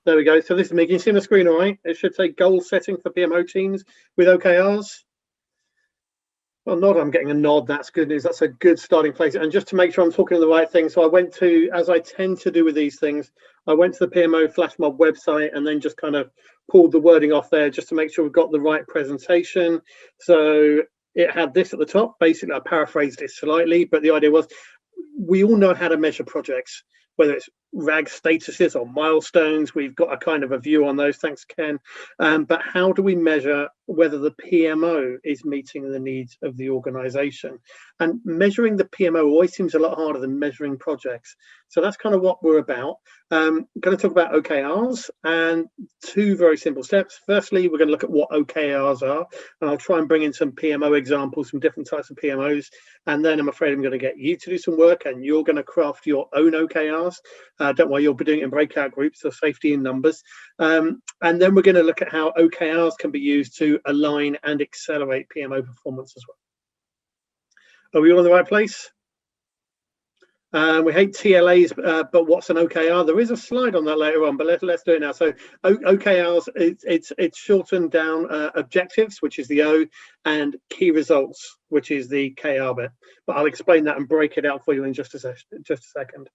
There we go. So this is me. Can you see my screen all right? It should say goal setting for PMO teams with OKRs. Well, nod, I'm getting a nod. That's good news. That's a good starting place. And just to make sure I'm talking the right thing, so I went to, as I tend to do with these things, I went to the PMO Flash Mob website and then just kind of pulled the wording off there just to make sure we've got the right presentation. So it had this at the top. Basically, I paraphrased it slightly, but the idea was we all know how to measure projects, whether it's RAG statuses or milestones. We've got a kind of a view on those, thanks Ken. But how do we measure whether the PMO is meeting the needs of the organization? And measuring the PMO always seems a lot harder than measuring projects. So that's kind of what we're about. I'm going to talk about OKRs and two very simple steps. Firstly, we're going to look at what OKRs are, and I'll try and bring in some PMO examples from different types of PMOs. And then I'm afraid I'm going to get you to do some work and you're going to craft your own OKRs. Don't worry, you'll be doing it in breakout groups, so safety in numbers. And then we're going to look at how OKRs can be used to align and accelerate PMO performance as well. Are we all in the right place? We hate TLAs, but what's an OKR? There is a slide on that later on, but let's do it now. So OKRs, it's shortened down objectives, which is the O, and key results, which is the KR bit. But I'll explain that and break it out for you in just a second.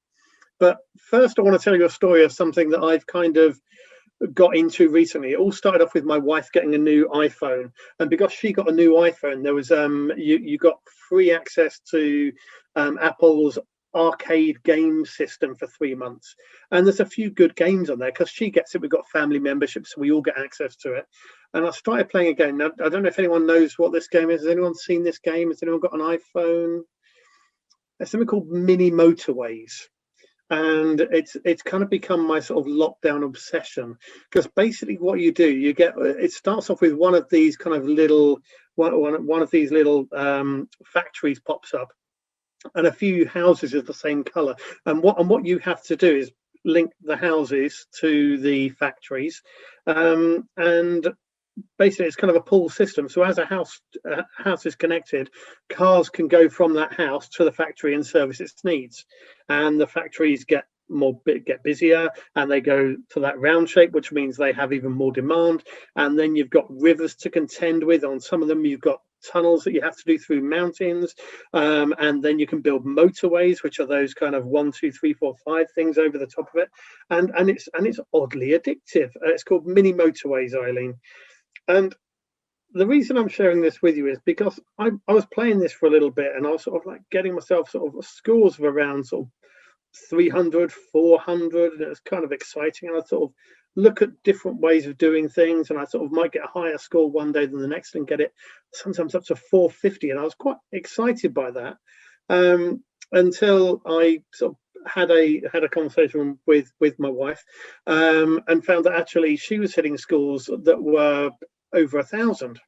But first, I want to tell you a story of something that I've kind of got into recently. It all started off with my wife getting a new iPhone, and because she got a new iPhone, there was you got free access to Apple's arcade game system for 3 months, and there's a few good games on there because she gets it. We've got family membership, so we all get access to it. And I started playing a game. Now, I don't know if anyone knows what this game is. Has anyone seen this game? Has anyone got an iPhone? There's something called Mini Motorways. And it's kind of become my sort of lockdown obsession, because basically what you do, you get, it starts off with one of these kind of little one of these little factories pops up, and a few houses of the same color, and what you have to do is link the houses to the factories, and basically it's kind of a pull system. So as a house is connected, cars can go from that house to the factory and service its needs, and the factories get busier, and they go to that round shape, which means they have even more demand. And then you've got rivers to contend with. On some of them you've got tunnels that you have to do through mountains, and then you can build motorways, which are those kind of 1, 2, 3, 4, 5 things over the top of it, and it's oddly addictive. It's called Mini Motorways, Eileen. And the reason I'm sharing this with you is because I was playing this for a little bit, and I was sort of like getting myself sort of scores of around sort of 300, 400, and it's kind of exciting. And I sort of look at different ways of doing things, and I sort of might get a higher score one day than the next and get it sometimes up to 450. And I was quite excited by that, until I sort of had a conversation with my wife, and found that actually she was hitting scores that were over 1,000.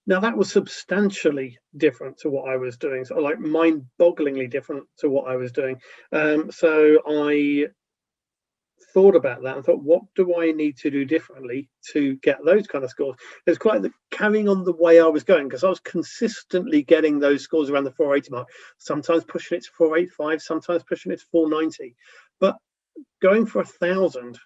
Now that was substantially different to what I was doing, so like mind-bogglingly different to what I was doing. So I thought about that and thought, what do I need to do differently to get those kind of scores? It's quite carrying on the way I was going, because I was consistently getting those scores around the 480 mark, sometimes pushing it to 485, sometimes pushing it to 490. But going for 1,000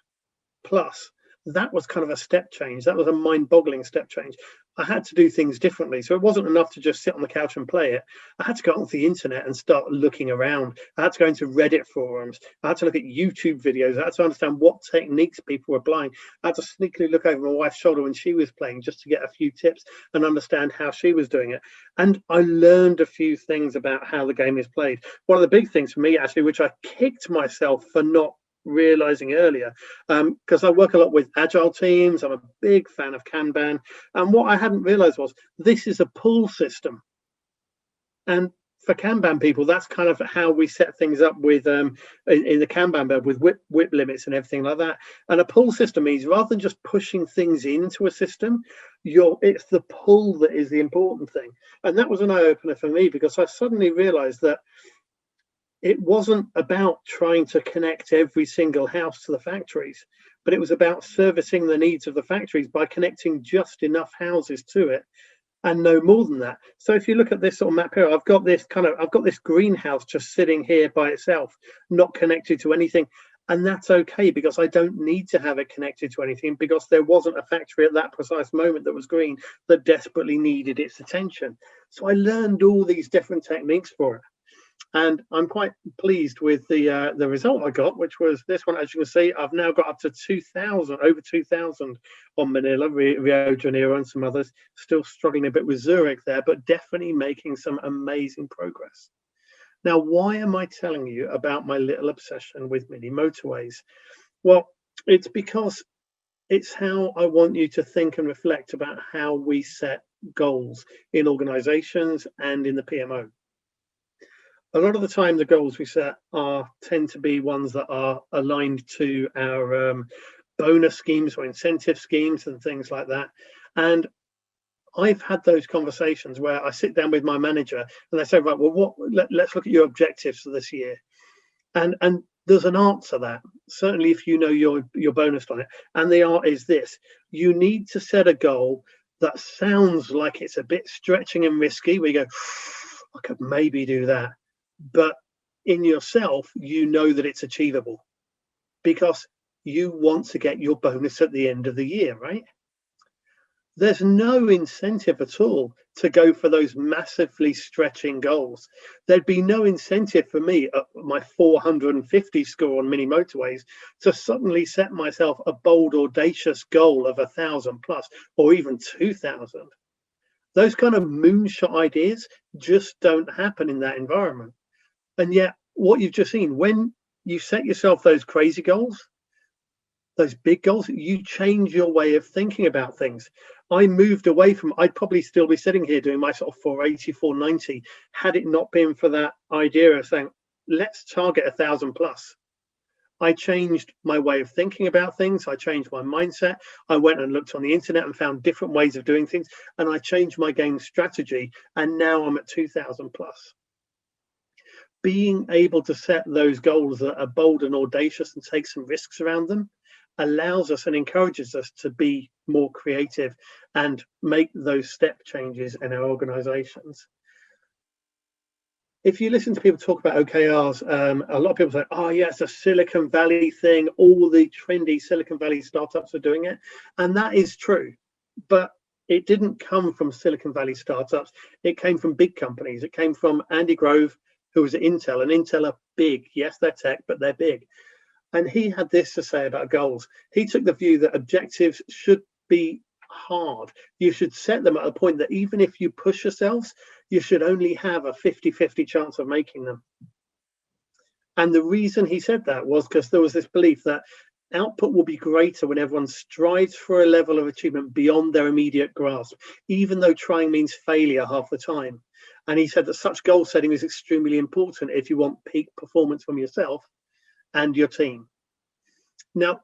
plus, that was kind of a step change. That was a mind-boggling step change. I had to do things differently. So it wasn't enough to just sit on the couch and play it. I had to go onto the internet and start looking around. I had to go into Reddit forums. I had to look at YouTube videos. I had to understand what techniques people were applying. I had to sneakily look over my wife's shoulder when she was playing, just to get a few tips and understand how she was doing it. And I learned a few things about how the game is played. One of the big things for me, actually, which I kicked myself for not realizing earlier, because I work a lot with agile teams. I'm a big fan of Kanban, and what I hadn't realized was this is a pull system. And for Kanban people, that's kind of how we set things up with in the Kanban build, with whip limits and everything like that. And a pull system means rather than just pushing things into a system, it's the pull that is the important thing. And that was an eye-opener for me, because I suddenly realized that it wasn't about trying to connect every single house to the factories, but it was about servicing the needs of the factories by connecting just enough houses to it, and no more than that. So if you look at this sort of map here, I've got this greenhouse just sitting here by itself, not connected to anything. And that's okay, because I don't need to have it connected to anything, because there wasn't a factory at that precise moment that was green that desperately needed its attention. So I learned all these different techniques for it. And I'm quite pleased with the result I got, which was this one. As you can see, I've now got up to 2,000, over 2,000 on Manila, Rio de Janeiro, and some others. Still struggling a bit with Zurich there, but definitely making some amazing progress. Now, why am I telling you about my little obsession with mini motorways? Well, it's because it's how I want you to think and reflect about how we set goals in organizations and in the PMO. A lot of the time, the goals we set tend to be ones that are aligned to our bonus schemes or incentive schemes and things like that. And I've had those conversations where I sit down with my manager and they say, right, well, let's look at your objectives for this year. And there's an art to that, certainly if you know your bonus on it. And the art is this: you need to set a goal that sounds like it's a bit stretching and risky, where you go, I could maybe do that. But in yourself, you know that it's achievable, because you want to get your bonus at the end of the year, right? There's no incentive at all to go for those massively stretching goals. There'd be no incentive for me at my 450 score on mini motorways to suddenly set myself a bold, audacious goal of 1,000 plus, or even 2,000. Those kind of moonshot ideas just don't happen in that environment. And yet, what you've just seen, when you set yourself those crazy goals, those big goals, you change your way of thinking about things. I moved away from, I'd probably still be sitting here doing my sort of 480, 490, had it not been for that idea of saying, let's target 1,000 plus. I changed my way of thinking about things. I changed my mindset. I went and looked on the internet and found different ways of doing things. And I changed my game strategy. And now I'm at 2,000 plus. Being able to set those goals that are bold and audacious and take some risks around them allows us and encourages us to be more creative and make those step changes in our organizations. If you listen to people talk about OKRs, a lot of people say, oh yeah, it's a Silicon Valley thing. All the trendy Silicon Valley startups are doing it. And that is true. But it didn't come from Silicon Valley startups. It came from big companies. It came from Andy Grove, who was at Intel, and Intel are big. Yes, they're tech, but they're big. And he had this to say about goals. He took the view that objectives should be hard. You should set them at a point that even if you push yourselves, you should only have a 50-50 chance of making them. And the reason he said that was because there was this belief that output will be greater when everyone strives for a level of achievement beyond their immediate grasp, even though trying means failure half the time. And he said that such goal setting is extremely important if you want peak performance from yourself and your team. Now,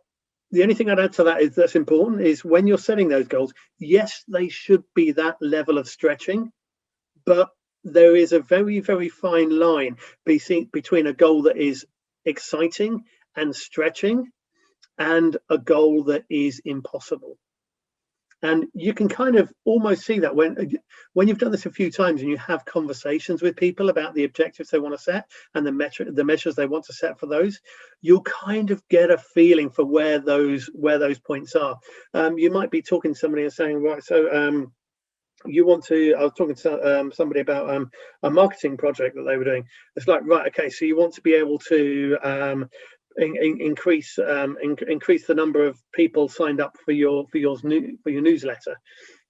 the only thing I'd add to that is that's important is when you're setting those goals, yes, they should be that level of stretching, but there is a very, very fine line between a goal that is exciting and stretching and a goal that is impossible. And you can kind of almost see that when you've done this a few times and you have conversations with people about the objectives they want to set and the measures they want to set for those, you'll kind of get a feeling for where those points are. You might be talking to somebody and saying, right, so you want to, I was talking to somebody about a marketing project that they were doing. It's like, right, okay, so you want to be able to increase the number of people signed up for your newsletter.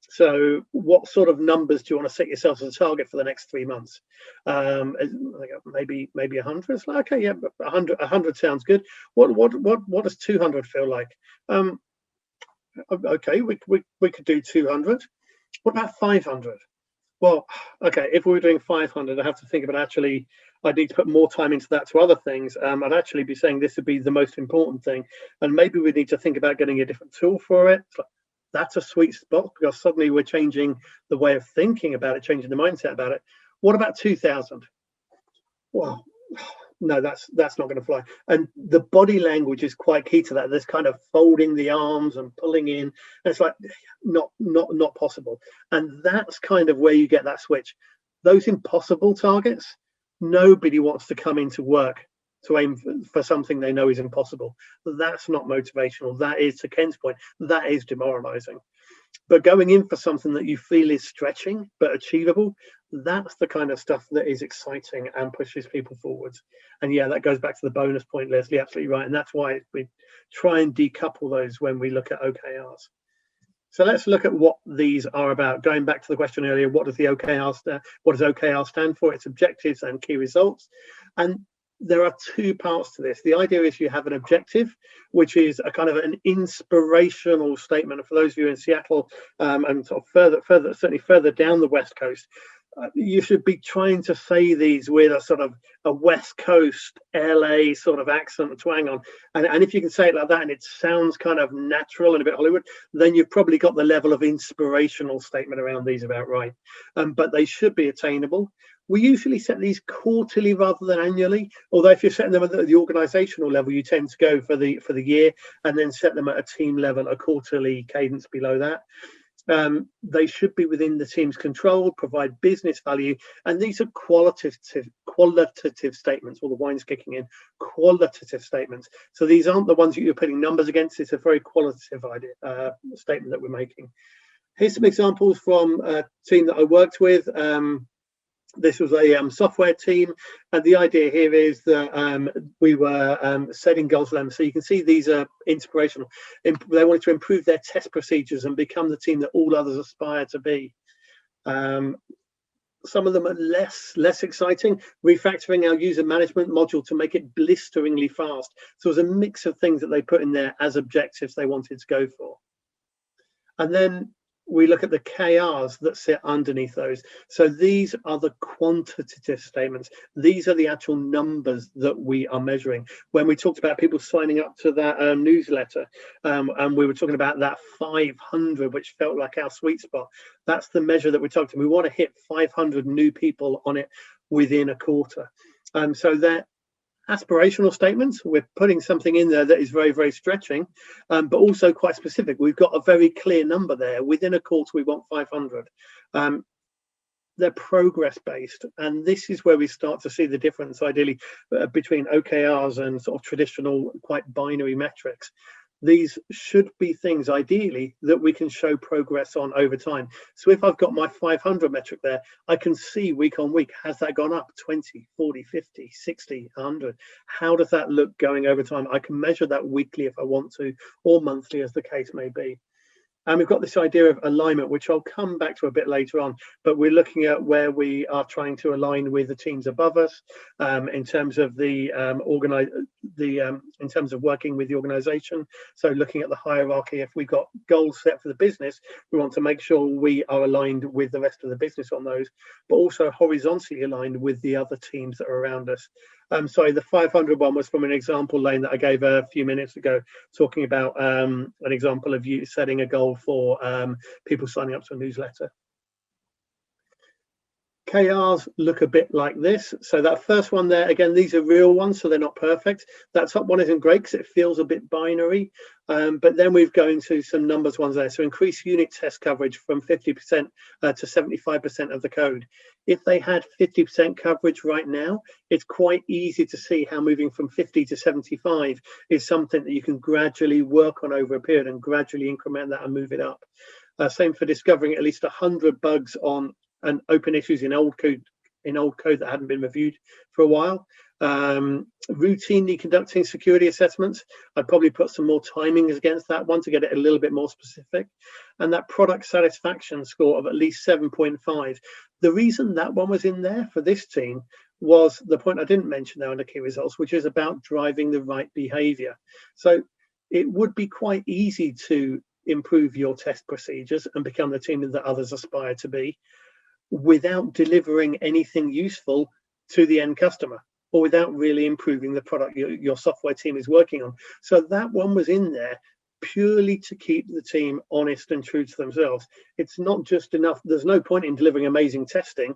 So what sort of numbers do you want to set yourself as a target for the next 3 months? Maybe 100. It's like, okay, yeah, 100 sounds good. What does 200 feel like? Okay, we could do 200. What about 500? Well, okay, if we were doing 500, I have to think about actually, I need to put more time into that to other things. I'd actually be saying this would be the most important thing. And maybe we need to think about getting a different tool for it. That's a sweet spot because suddenly we're changing the way of thinking about it, changing the mindset about it. What about 2,000? Well, no, that's not going to fly. And the body language is quite key to that. There's kind of folding the arms and pulling in. And it's like not possible. And that's kind of where you get that switch. Those impossible targets, nobody wants to come into work to aim for something they know is impossible. That's not motivational. That is, to Ken's point, that is demoralizing. But going in for something that you feel is stretching but achievable, that's the kind of stuff that is exciting and pushes people forwards. And yeah, that goes back to the bonus point, Leslie, absolutely right. And that's why we try and decouple those when we look at OKRs. So let's look at what these are about. Going back to the question earlier, what does OKR stand for? It's objectives and key results. And there are two parts to this. The idea is you have an objective, which is a kind of an inspirational statement. And for those of you in Seattle and sort of certainly further down the West Coast, you should be trying to say these with a sort of a West Coast LA sort of accent and twang on. And if you can say it like that and it sounds kind of natural and a bit Hollywood, then you've probably got the level of inspirational statement around these about right. But they should be attainable. We usually set these quarterly rather than annually, although if you're setting them at the organizational level, you tend to go for the year and then set them at a team level, a quarterly cadence below that. They should be within the team's control, provide business value, and these are qualitative statements. All the wine's kicking in. Qualitative statements. So these aren't the ones that you're putting numbers against. It's a very qualitative statement that we're making. Here's some examples from a team that I worked with. This was a software team, and the idea here is that we were setting goals for them. So you can see these are inspirational. They wanted to improve their test procedures and become the team that all others aspire to be. Some of them are less exciting. Refactoring our user management module to make it blisteringly fast. So it was a mix of things that they put in there as objectives they wanted to go for. And then we look at the KRs that sit underneath those. So these are the quantitative statements. These are the actual numbers that we are measuring. When we talked about people signing up to that newsletter, and we were talking about that 500, which felt like our sweet spot, that's the measure that we're talking. We want to hit 500 new people on it within a quarter. So that aspirational statements, we're putting something in there that is very, very stretching, but also quite specific. We've got a very clear number there. Within a quarter, we want 500. They're progress based, and this is where we start to see the difference, ideally, between OKRs and sort of traditional, quite binary metrics. These should be things, ideally, that we can show progress on over time. So if I've got my 500 metric there, I can see week on week, has that gone up 20, 40, 50, 60, 100? How does that look going over time? I can measure that weekly if I want to, or monthly, as the case may be. And we've got this idea of alignment, which I'll come back to a bit later on, but we're looking at where we are trying to align with the teams above us in terms of the in terms of working with the organization. So looking at the hierarchy, if we've got goals set for the business, we want to make sure we are aligned with the rest of the business on those, but also horizontally aligned with the other teams that are around us. Sorry, the 500 one was from an example, Lane, that I gave a few minutes ago, talking about an example of you setting a goal for people signing up to a newsletter. KRs look a bit like this. So that first one there, again, these are real ones, so they're not perfect. That top one isn't great because it feels a bit binary. But then we've gone into some numbers ones there. So increase unit test coverage from 50% to 75% of the code. If they had 50% coverage right now, it's quite easy to see how moving from 50 to 75 is something that you can gradually work on over a period and gradually increment that and move it up. Same for discovering at least 100 bugs on and open issues in old code that hadn't been reviewed for a while. Routinely conducting security assessments. I'd probably put some more timings against that one to get it a little bit more specific. And that product satisfaction score of at least 7.5. The reason that one was in there for this team was the point I didn't mention there under key results, which is about driving the right behavior. So it would be quite easy to improve your test procedures and become the team that others aspire to be, without delivering anything useful to the end customer or without really improving the product your software team is working on. So that one was in there purely to keep the team honest and true to themselves. It's not just enough. There's no point in delivering amazing testing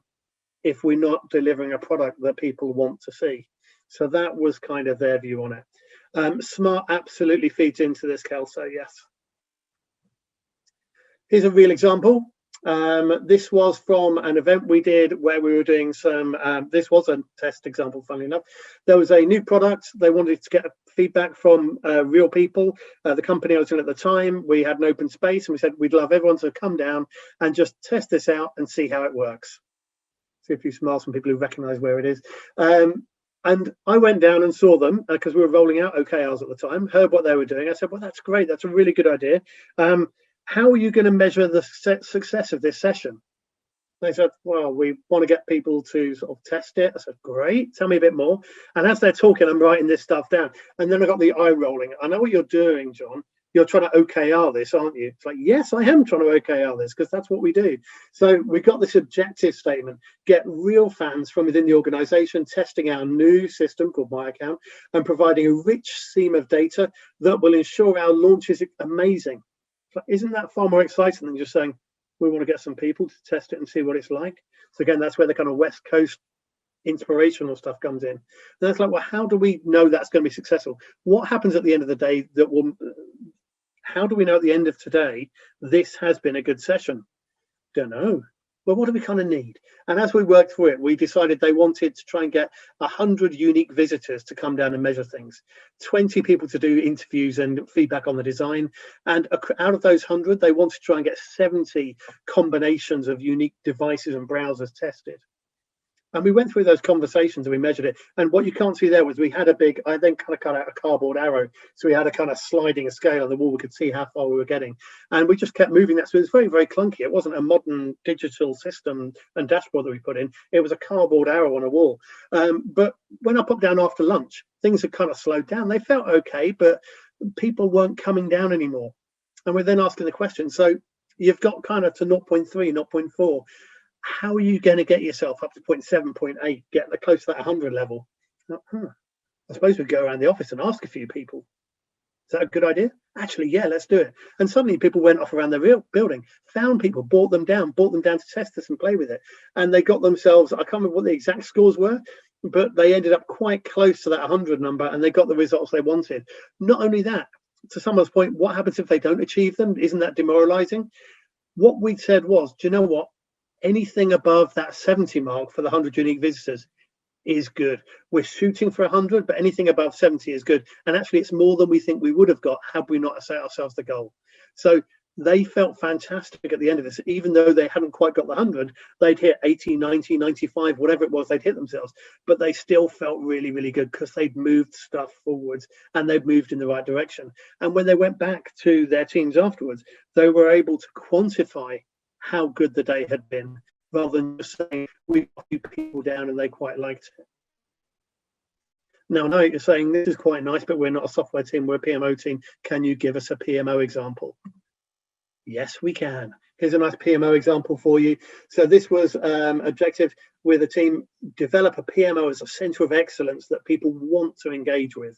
if we're not delivering a product that people want to see. So that was kind of their view on it. Smart absolutely feeds into this, Kel, so yes. Here's a real example. This was from an event we did where we were doing some, this was a test example, funnily enough. There was a new product. They wanted to get feedback from real people. The company I was in at the time, we had an open space and we said, we'd love everyone to come down and just test this out and see how it works. See a few smiles from people who recognize where it is. And I went down and saw them because we were rolling out OKRs at the time, heard what they were doing. I said, well, that's great. That's a really good idea. How are you going to measure the success of this session? They said, well, we want to get people to sort of test it. I said, great, tell me a bit more. And as they're talking, I'm writing this stuff down. And then I got the eye rolling. I know what you're doing, John. You're trying to OKR this, aren't you? It's like, yes, I am trying to OKR this because that's what we do. So we got this objective statement, get real fans from within the organization, testing our new system called My Account and providing a rich seam of data that will ensure our launch is amazing. Isn't that far more exciting than just saying we want to get some people to test it and see what it's like? So again, that's where the kind of West Coast inspirational stuff comes in. And that's like, well, how do we know that's going to be successful? What happens at the end of the day that will, how do we know at the end of today this has been a good session? Don't know. Well, what do we kind of need? And as we worked through it, we decided they wanted to try and get 100 unique visitors to come down and measure things, 20 people to do interviews and feedback on the design. And out of those 100, they wanted to try and get 70 combinations of unique devices and browsers tested. And we went through those conversations and we measured it. And what you can't see there was we had a big, I then kind of cut out a cardboard arrow. So we had a kind of sliding scale on the wall. We could see how far we were getting. And we just kept moving that. So it was very, very clunky. It wasn't a modern digital system and dashboard that we put in. It was a cardboard arrow on a wall. But when I popped down after lunch, things had kind of slowed down. They felt okay, but people weren't coming down anymore. And we're then asking the question. So you've got kind of to 0.3, 0.4. How are you going to get yourself up to 0.7, 0.8, get close to that 100 level? I suppose we'd go around the office and ask a few people. Is that a good idea? Actually, yeah, let's do it. And suddenly people went off around the real building, found people, brought them down to test this and play with it. And they got themselves, I can't remember what the exact scores were, but they ended up quite close to that 100 number and they got the results they wanted. Not only that, to someone's point, what happens if they don't achieve them? Isn't that demoralizing? What we said was, do you know what? Anything above that 70 mark for the 100 unique visitors is good. We're shooting for 100, but anything above 70 is good. And actually, it's more than we think we would have got had we not set ourselves the goal. So they felt fantastic at the end of this. Even though they hadn't quite got the 100, they'd hit 80, 90, 95, whatever it was, they'd hit themselves. But they still felt really, really good because they'd moved stuff forwards and they'd moved in the right direction. And when they went back to their teams afterwards, they were able to quantify how good the day had been, rather than just saying we got people down and they quite liked it. Now, I know you're saying this is quite nice, but we're not a software team, we're a PMO team. Can you give us a PMO example? Yes, we can. Here's a nice PMO example for you. So this was objective with a team, develop a PMO as a center of excellence that people want to engage with.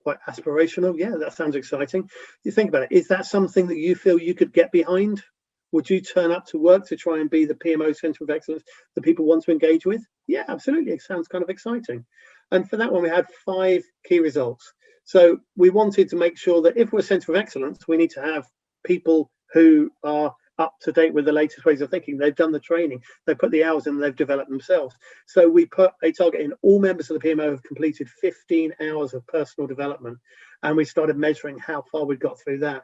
Quite aspirational. Yeah, that sounds exciting. You think about it. Is that something that you feel you could get behind? Would you turn up to work to try and be the PMO center of excellence that people want to engage with? Yeah, absolutely. It sounds kind of exciting. And for that one, we had 5 key results. So we wanted to make sure that if we're a center of excellence, we need to have people who are up to date with the latest ways of thinking. They've done the training, they put the hours in, they've developed themselves. So we put a target in. All members of the PMO have completed 15 hours of personal development. And we started measuring how far we got through that.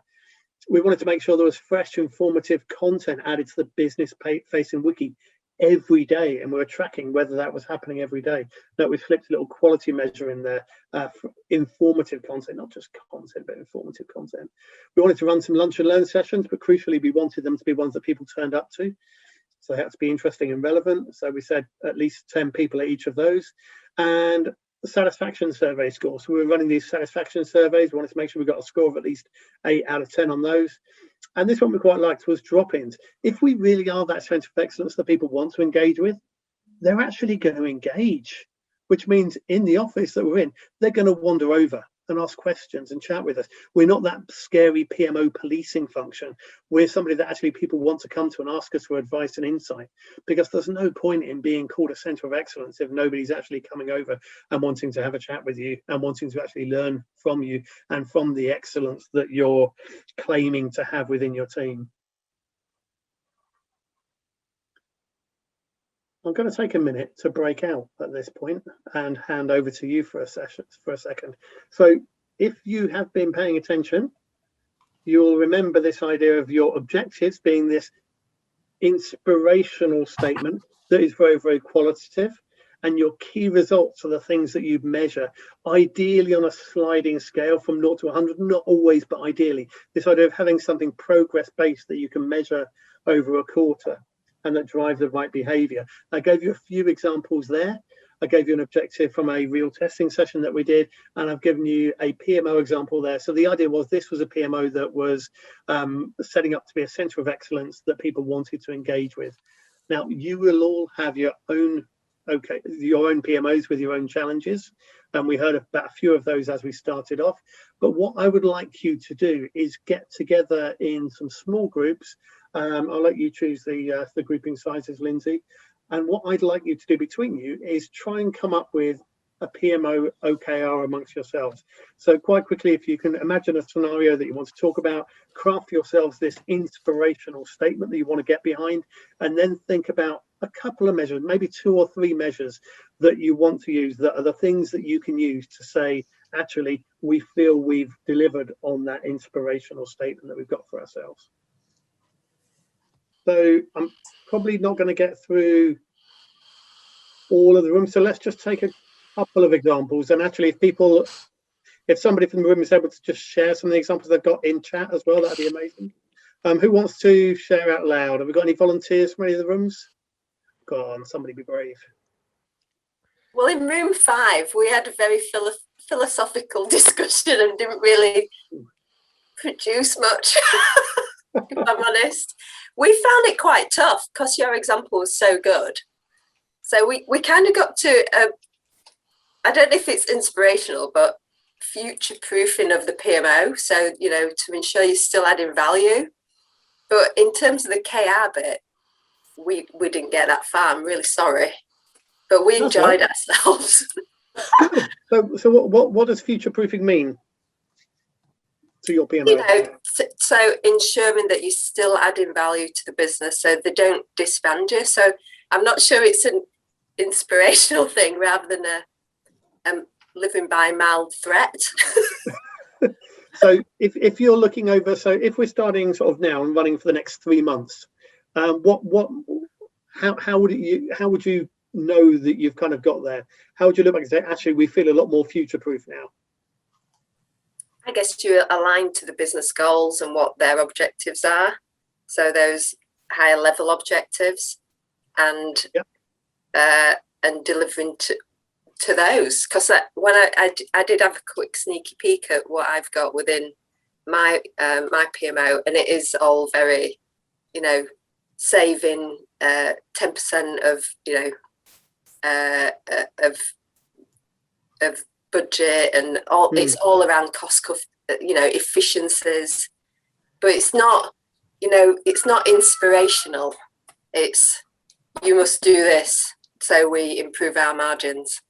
We wanted to make sure there was fresh, informative content added to the business-facing wiki every day, and we were tracking whether that was happening every day. That we flipped a little quality measure in there for informative content, not just content, but informative content. We wanted to run some lunch and learn sessions, but crucially, we wanted them to be ones that people turned up to. So they had to be interesting and relevant. So we said at least 10 people at each of those. And the satisfaction survey score. So we were running these satisfaction surveys. We wanted to make sure we got a score of at least 8 out of 10 on those. And this one we quite liked was drop-ins. If we really are that center of excellence that people want to engage with, they're actually going to engage, which means in the office that we're in, they're going to wander over and ask questions and chat with us. We're not that scary PMO policing function. We're somebody that actually people want to come to and ask us for advice and insight, because there's no point in being called a center of excellence if nobody's actually coming over and wanting to have a chat with you and wanting to actually learn from you and from the excellence that you're claiming to have within your team. I'm going to take a minute to break out at this point and hand over to you for a second. So if you have been paying attention, you'll remember this idea of your objectives being this inspirational statement that is very, very qualitative, and your key results are the things that you measure, ideally on a sliding scale from 0 to 100, not always, but ideally. This idea of having something progress-based that you can measure over a quarter and that drives the right behavior. I gave you a few examples there. I gave you an objective from a real testing session that we did, and I've given you a PMO example there. So the idea was this was a PMO that was setting up to be a center of excellence that people wanted to engage with. Now, you will all have your own PMOs with your own challenges, and we heard about a few of those as we started off. But what I would like you to do is get together in some small groups. I'll let you choose the grouping sizes, Lindsay. And what I'd like you to do between you is try and come up with a PMO OKR amongst yourselves. So quite quickly, if you can imagine a scenario that you want to talk about, craft yourselves this inspirational statement that you want to get behind, and then think about a couple of measures, maybe 2 or 3 measures that you want to use that are the things that you can use to say, actually, we feel we've delivered on that inspirational statement that we've got for ourselves. So I'm probably not going to get through all of the room. So let's just take a couple of examples. And actually, if somebody from the room is able to just share some of the examples they've got in chat as well, that'd be amazing. Who wants to share out loud? Have we got any volunteers from any of the rooms? Go on, somebody be brave. Well, in room 5, we had a very philosophical discussion and didn't really produce much, if I'm honest. We found it quite tough because your example was so good. So we kind of got to, I don't know if it's inspirational, but future-proofing of the PMO. So, you know, to ensure you're still adding value. But in terms of the KR bit, we didn't get that far. I'm really sorry. But we enjoyed ourselves. So what does future-proofing mean to your PMO? You know, so ensuring that you're still adding value to the business so they don't disband you. So I'm not sure it's an inspirational thing rather than a living by mild threat. So if you're looking over, so if we're starting sort of now and running for the next 3 months, how would you know that you've kind of got there? How would you look back and say, actually, we feel a lot more future-proof now? I guess you align to the business goals and what their objectives are. So those higher level objectives and delivering to those. Because when I did have a quick sneaky peek at what I've got within my my PMO, and it is all very, you know, saving 10% of, you know, of budget and all. It's all around cost, you know, efficiencies, but it's not, you know, it's not inspirational. It's you must do this so we improve our margins.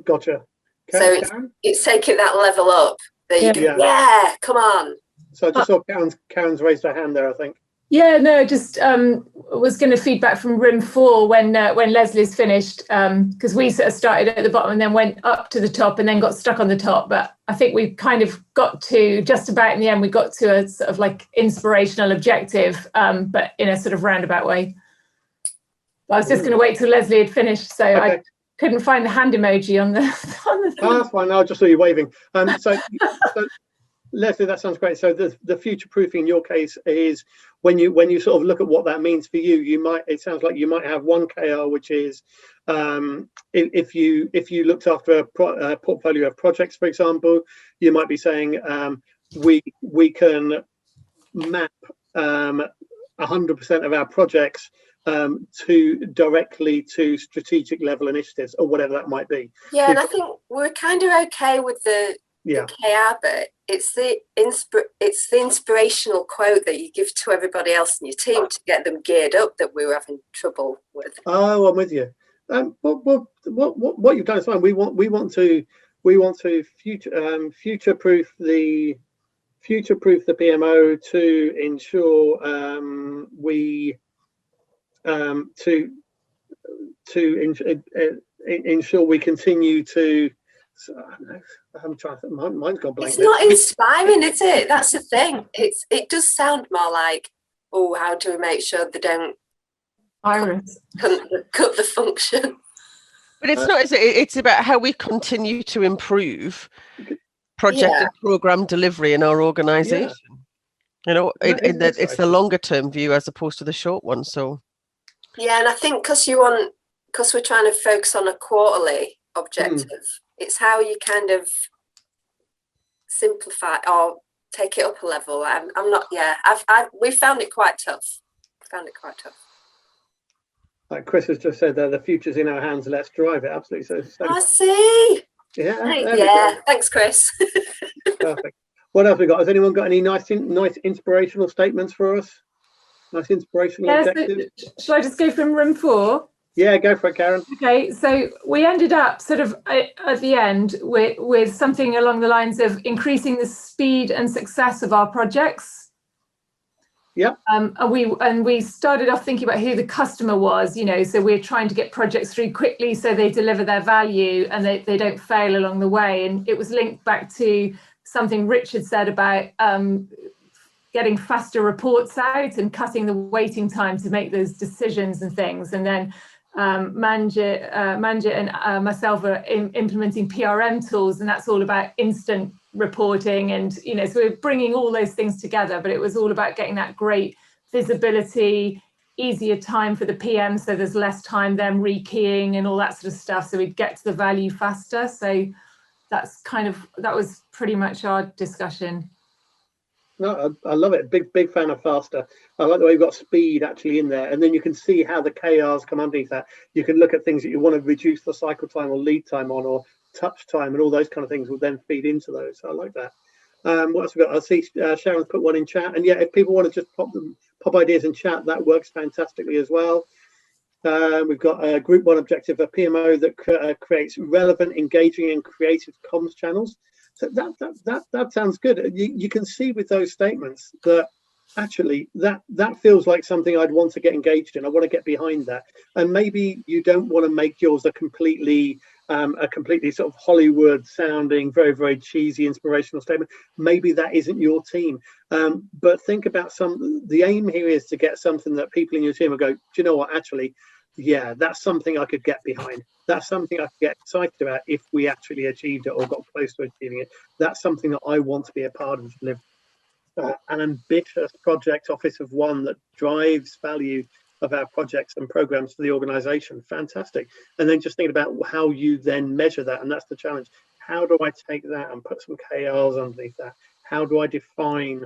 Gotcha. So it's taking that level up. That you go, yeah, come on. So I just saw Karen's raised her hand there, I think. Yeah, no, just was going to feedback from room 4 when Leslie's finished, because we sort of started at the bottom and then went up to the top and then got stuck on the top. But I think we kind of got to just about in the end, we got to a sort of like inspirational objective, but in a sort of roundabout way. But I was just going to wait till Leslie had finished, so I couldn't find the hand emoji on the thing. Oh, that's fine. I just saw you waving. So Leslie, that sounds great. So the future proofing in your case is when you sort of look at what that means for you, it sounds like you might have one KR, which is if you looked after a portfolio of projects, for example, you might be saying we can map 100% of our projects directly to strategic level initiatives or whatever that might be. Yeah, and I think we're kind of okay with the KR bit. It's the inspirational quote that you give to everybody else in your team to get them geared up that we were having trouble with. Oh, I'm with you. What you've done is fine. We want to future-proof the PMO to ensure ensure we continue to. I'm trying to think, mine's gone blank. It's not inspiring, is it? That's the thing. It does sound more like, oh, how do we make sure they don't cut the function? But it's not, is it? It's about how we continue to improve project and program delivery in our organisation. You know, it's the longer term view as opposed to the short one. So yeah, and I think because we're trying to focus on a quarterly objective, it's how you kind of simplify or take it up a level. I'm not. Yeah, we found it quite tough. Like Chris has just said, the future's in our hands. Let's drive it. Absolutely. So I see. Yeah. Thanks, Chris. Perfect. What else we got? Has anyone got any nice inspirational statements for us? Nice inspirational objectives? Shall I just go from room 4? Yeah, go for it, Karen. Okay, so we ended up sort of at the end with something along the lines of increasing the speed and success of our projects. Yeah. And we started off thinking about who the customer was, you know, so we're trying to get projects through quickly so they deliver their value and they don't fail along the way. And it was linked back to something Richard said about getting faster reports out and cutting the waiting time to make those decisions and things. And then Manjit and myself are implementing PRM tools, and that's all about instant reporting. And, you know, so we're bringing all those things together, but it was all about getting that great visibility, easier time for the PM, so there's less time them rekeying and all that sort of stuff, so we'd get to the value faster. So that was pretty much our discussion. No, I love it. Big fan of faster. I like the way you've got speed actually in there, and then you can see how the KRs come underneath that. You can look at things that you want to reduce the cycle time or lead time on, or touch time, and all those kind of things will then feed into those. So I like that. What else we got? I see Sharon's put one in chat, and yeah, if people want to just pop ideas in chat, that works fantastically as well. We've got a group 1 objective, a PMO that creates relevant, engaging, and creative comms channels. So that sounds good. You can see with those statements that actually that feels like something I'd want to get engaged in. I want to get behind that. And maybe you don't want to make yours a completely sort of Hollywood sounding, very, very cheesy inspirational statement. Maybe that isn't your team. But think about the aim here is to get something that people in your team will go, do you know what, actually, yeah, that's something I could get behind. That's something I could get excited about if we actually achieved it or got close to achieving it. That's something that I want to be a part of. Live an ambitious project office of one that drives value of our projects and programs for the organization. Fantastic. And then just thinking about how you then measure that, and that's the challenge. How do I take that and put some KRs underneath that? How do I define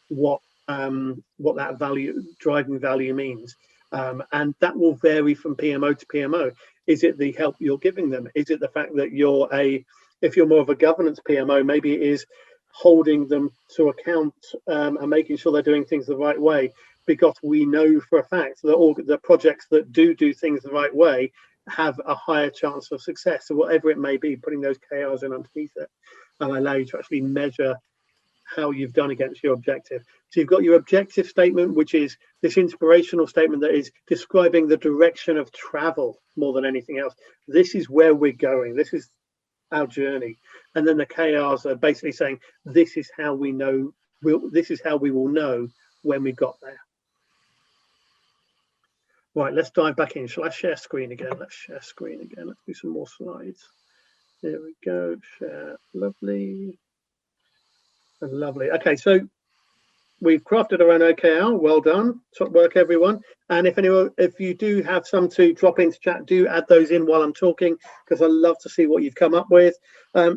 what that driving value means? And that will vary from PMO to PMO. Is it the help you're giving them? Is it the fact that if you're more of a governance PMO, maybe it is holding them to account and making sure they're doing things the right way, because we know for a fact that all the projects that do things the right way have a higher chance of success. So whatever it may be, putting those KRs in underneath it and allow you to actually measure how you've done against your objective. So you've got your objective statement, which is this inspirational statement that is describing the direction of travel more than anything else. This is where we're going. This is our journey. And then the KRs are basically saying, this is how we know, this is how we will know when we got there. Right, let's dive back in. Shall I share screen again? Let's share screen again. Let's do some more slides. There we go. Share. Lovely. Lovely. Okay, so we've crafted our own OKR. Well done. Top work, everyone. And if you do have some to drop into chat, do add those in while I'm talking, because I love to see what you've come up with.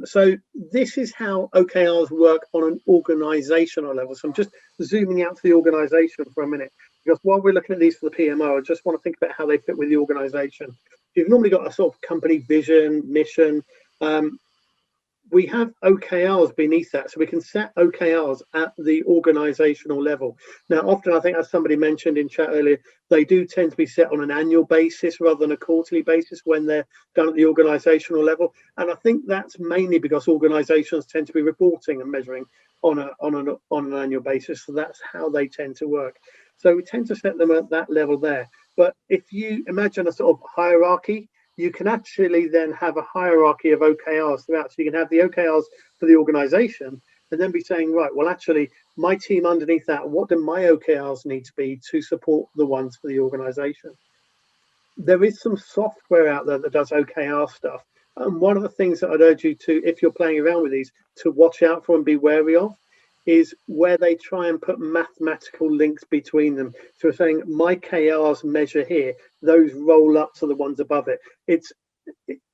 So this is how OKRs work on an organizational level. So I'm just zooming out to the organization for a minute, because while we're looking at these for the PMO, I just want to think about how they fit with the organization. You've normally got a sort of company vision, mission. We have OKRs beneath that, so we can set OKRs at the organizational level. Now, often, I think, as somebody mentioned in chat earlier, they do tend to be set on an annual basis rather than a quarterly basis when they're done at the organizational level. And I think that's mainly because organizations tend to be reporting and measuring on an annual basis, so that's how they tend to work. So we tend to set them at that level there. But if you imagine a sort of hierarchy, you can actually then have a hierarchy of OKRs throughout. So you can have the OKRs for the organization and then be saying, right, well, actually, my team underneath that, what do my OKRs need to be to support the ones for the organization? There is some software out there that does OKR stuff. And one of the things that I'd urge you to, if you're playing around with these, to watch out for and be wary of is where they try and put mathematical links between them. So we're saying my KRs measure here, those roll up to the ones above it.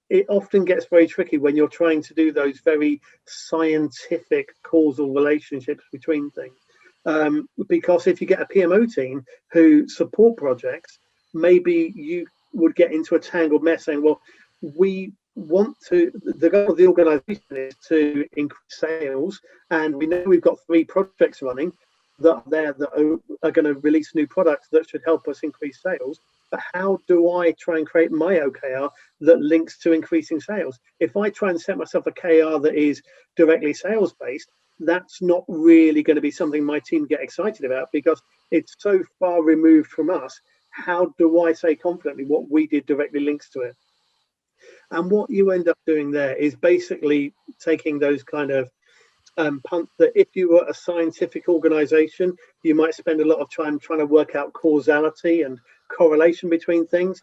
It often gets very tricky when you're trying to do those very scientific causal relationships between things. Because if you get a PMO team who support projects, maybe you would get into a tangled mess saying, well, we want to, the goal of the organization is to increase sales, and we know we've got 3 projects running that are there that are going to release new products that should help us increase sales. But how do I try and create my OKR that links to increasing sales? If I try and set myself a KR that is directly sales based, that's not really going to be something my team get excited about because it's so far removed from us. How do I say confidently what we did directly links to it? And what you end up doing there is basically taking those kind of punts that if you were a scientific organization, you might spend a lot of time trying to work out causality and correlation between things.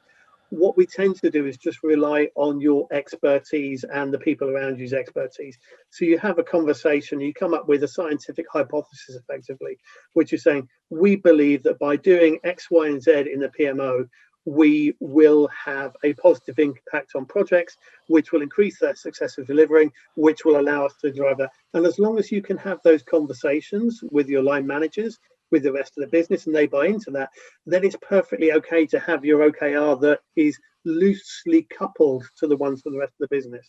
What we tend to do is just rely on your expertise and the people around you's expertise. So you have a conversation, you come up with a scientific hypothesis effectively, which is saying, we believe that by doing X, Y, and Z in the PMO, we will have a positive impact on projects, which will increase their success of delivering, which will allow us to drive that. And as long as you can have those conversations with your line managers, with the rest of the business, and they buy into that, then it's perfectly okay to have your OKR that is loosely coupled to the ones for the rest of the business.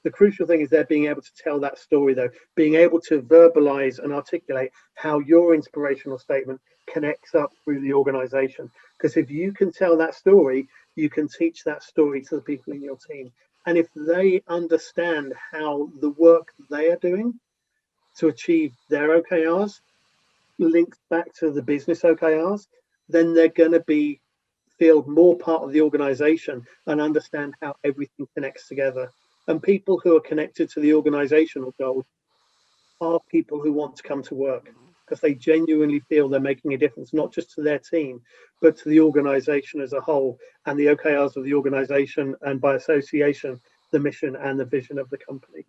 The crucial thing is they're being able to tell that story, though, being able to verbalize and articulate how your inspirational statement connects up through the organization. Because if you can tell that story, you can teach that story to the people in your team. And if they understand how the work they are doing to achieve their OKRs links back to the business OKRs, then they're going to feel more part of the organization and understand how everything connects together. And people who are connected to the organizational goals are people who want to come to work because they genuinely feel they're making a difference, not just to their team, but to the organization as a whole and the OKRs of the organization, and by association, the mission and the vision of the company.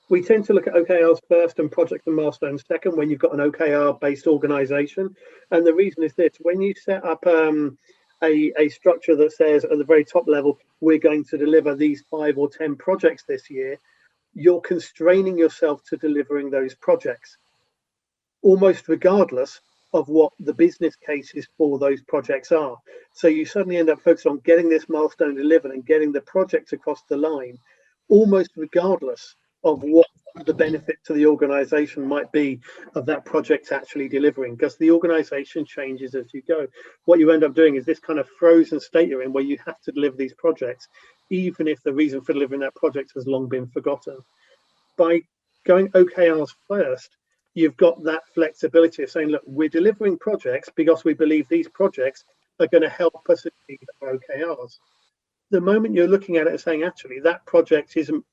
We tend to look at OKRs first and project and milestones second when you've got an OKR-based organization. And the reason is this: when you set up a structure that says at the very top level, we're going to deliver these 5 or 10 projects this year, you're constraining yourself to delivering those projects, almost regardless of what the business cases for those projects are. So you suddenly end up focused on getting this milestone delivered and getting the projects across the line, almost regardless of what the benefit to the organization might be of that project actually delivering, because the organization changes as you go. What you end up doing is this kind of frozen state you're in where you have to deliver these projects, even if the reason for delivering that project has long been forgotten. By going OKRs first, you've got that flexibility of saying, look, we're delivering projects because we believe these projects are going to help us achieve our OKRs. The moment you're looking at it and saying, actually, that project isn't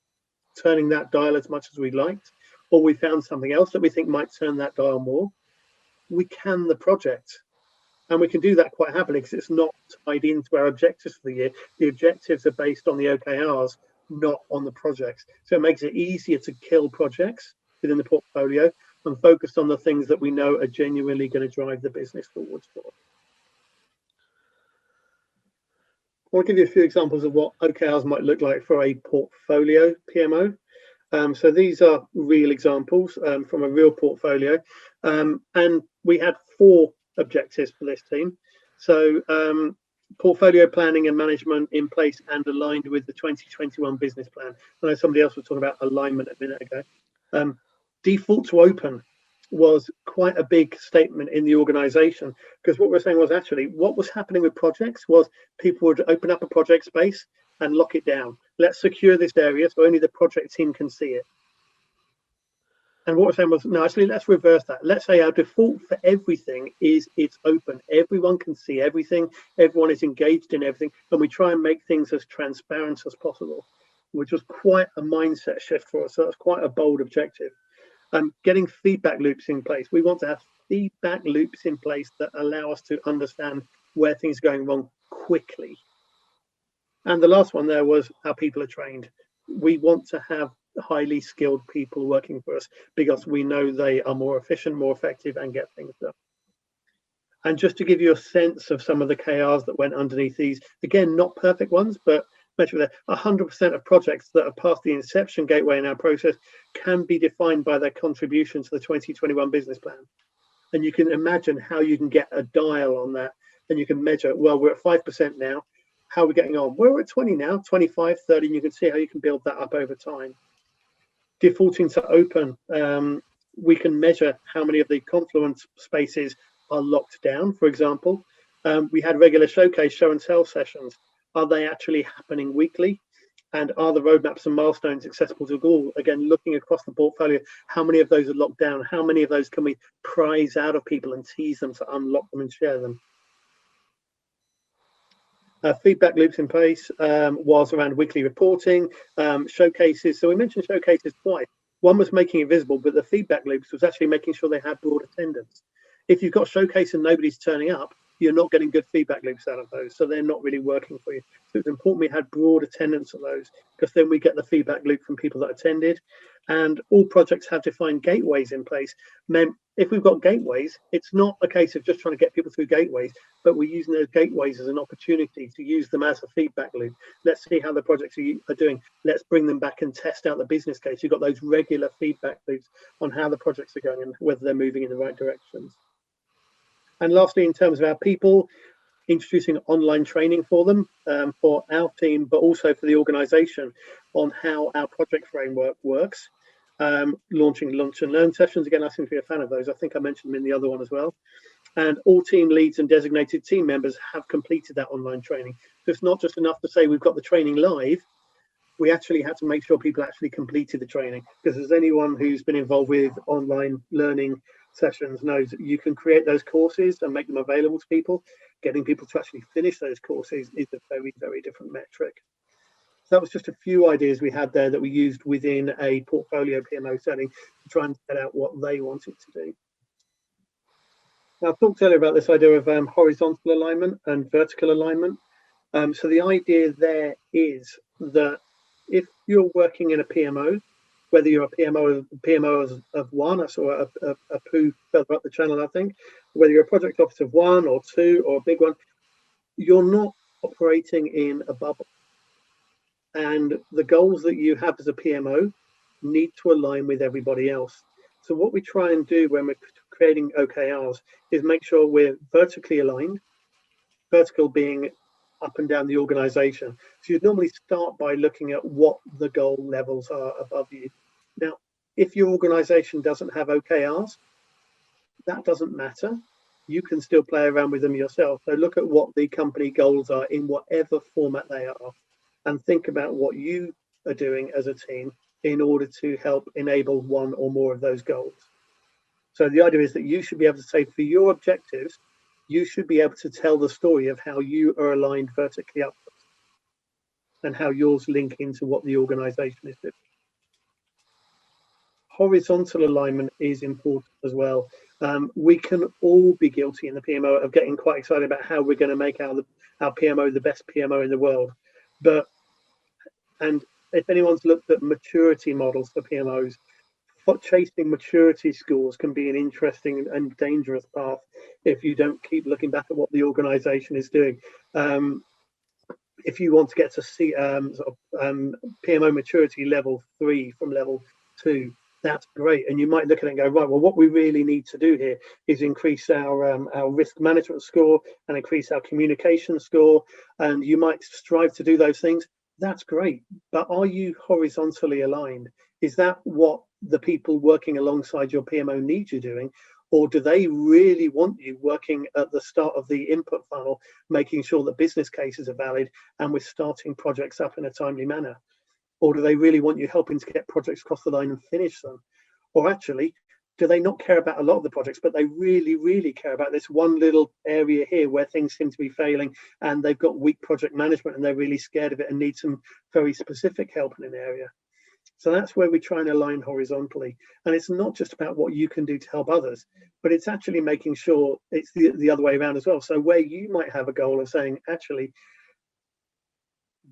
turning that dial as much as we'd liked, or we found something else that we think might turn that dial more, we can the project. And we can do that quite happily because it's not tied into our objectives for the year. The objectives are based on the OKRs, not on the projects. So it makes it easier to kill projects within the portfolio and focus on the things that we know are genuinely going to drive the business forwards for. I'll give you a few examples of what OKRs might look like for a portfolio PMO. So these are real examples from a real portfolio. And we had 4 objectives for this team. So portfolio planning and management in place and aligned with the 2021 business plan. I know somebody else was talking about alignment a minute ago. Default to open was quite a big statement in the organization, because what we're saying was actually what was happening with projects was people would open up a project space and lock it down. Let's secure this area so only the project team can see it. And what we're saying was, no, actually, let's reverse that. Let's say our default for everything is it's open. Everyone can see everything. Everyone is engaged in everything. And we try and make things as transparent as possible, which was quite a mindset shift for us. So that's quite a bold objective. Getting feedback loops in place. We want to have feedback loops in place that allow us to understand where things are going wrong quickly. And the last one there was how people are trained. We want to have highly skilled people working for us because we know they are more efficient, more effective, and get things done. And just to give you a sense of some of the KRs that went underneath these, again, not perfect ones, but measure that 100% of projects that are past the inception gateway in our process can be defined by their contribution to the 2021 business plan. And you can imagine how you can get a dial on that, and you can measure, well, we're at 5% now. How are we getting on? We're at 20 now, 25, 30, and you can see how you can build that up over time. Defaulting to open, we can measure how many of the Confluence spaces are locked down, for example. We had regular showcase show and tell sessions. Are they actually happening weekly? And are the roadmaps and milestones accessible to all? Again, looking across the portfolio, how many of those are locked down? How many of those can we prize out of people and tease them to unlock them and share them? Feedback loops in place was around weekly reporting, showcases. So we mentioned showcases twice. One was making it visible, but the feedback loops was actually making sure they had broad attendance. If you've got showcase and nobody's turning up, you're not getting good feedback loops out of those. So they're not really working for you. So it's important we had broad attendance of those, because then we get the feedback loop from people that attended. And all projects have defined gateways in place. Meant if we've got gateways, it's not a case of just trying to get people through gateways, but we're using those gateways as an opportunity to use them as a feedback loop. Let's see how the projects are doing. Let's bring them back and test out the business case. You've got those regular feedback loops on how the projects are going and whether they're moving in the right directions. And lastly, in terms of our people, introducing online training for them, for our team, but also for the organization on how our project framework works. Launching lunch and learn sessions. Again, I seem to be a fan of those. I think I mentioned them in the other one as well. And all team leads and designated team members have completed that online training. So it's not just enough to say we've got the training live. We actually had to make sure people actually completed the training, because as anyone who's been involved with online learning sessions knows, that you can create those courses and make them available to people. Getting people to actually finish those courses is a very, very different metric. So that was just a few ideas we had there that we used within a portfolio PMO setting to try and set out what they wanted to do. Now, I talked earlier about this idea of horizontal alignment and vertical alignment. So the idea there is that if you're working in a PMO, whether you're a PMO of one, I saw a poo further up the channel, I think, whether you're a project officer of one or two or a big one, you're not operating in a bubble. And the goals that you have as a PMO need to align with everybody else. So what we try and do when we're creating OKRs is make sure we're vertically aligned, vertical being up and down the organization. So you'd normally start by looking at what the goal levels are above you. Now, if your organization doesn't have OKRs, that doesn't matter. You can still play around with them yourself. So look at what the company goals are in whatever format they are, and think about what you are doing as a team in order to help enable one or more of those goals. So the idea is that you should be able to say, for your objectives, you should be able to tell the story of how you are aligned vertically upwards and how yours link into what the organization is doing. Horizontal alignment is important as well. We can all be guilty in the PMO of getting quite excited about how we're going to make our PMO the best PMO in the world. And if anyone's looked at maturity models for PMOs, chasing maturity scores can be an interesting and dangerous path if you don't keep looking back at what the organization is doing. If you want to get to see PMO maturity level 3 from level 2, that's great. And you might look at it and go, right, well, what we really need to do here is increase our risk management score and increase our communication score. And you might strive to do those things. That's great. But are you horizontally aligned? Is that what the people working alongside your PMO need you doing? Or do they really want you working at the start of the input funnel, making sure that business cases are valid and we're starting projects up in a timely manner? Or do they really want you helping to get projects across the line and finish them? Or actually, do they not care about a lot of the projects, but they really, really care about this one little area here where things seem to be failing, and they've got weak project management and they're really scared of it and need some very specific help in an area. So that's where we try and align horizontally. And it's not just about what you can do to help others, but it's actually making sure it's the other way around as well. So where you might have a goal of saying, actually,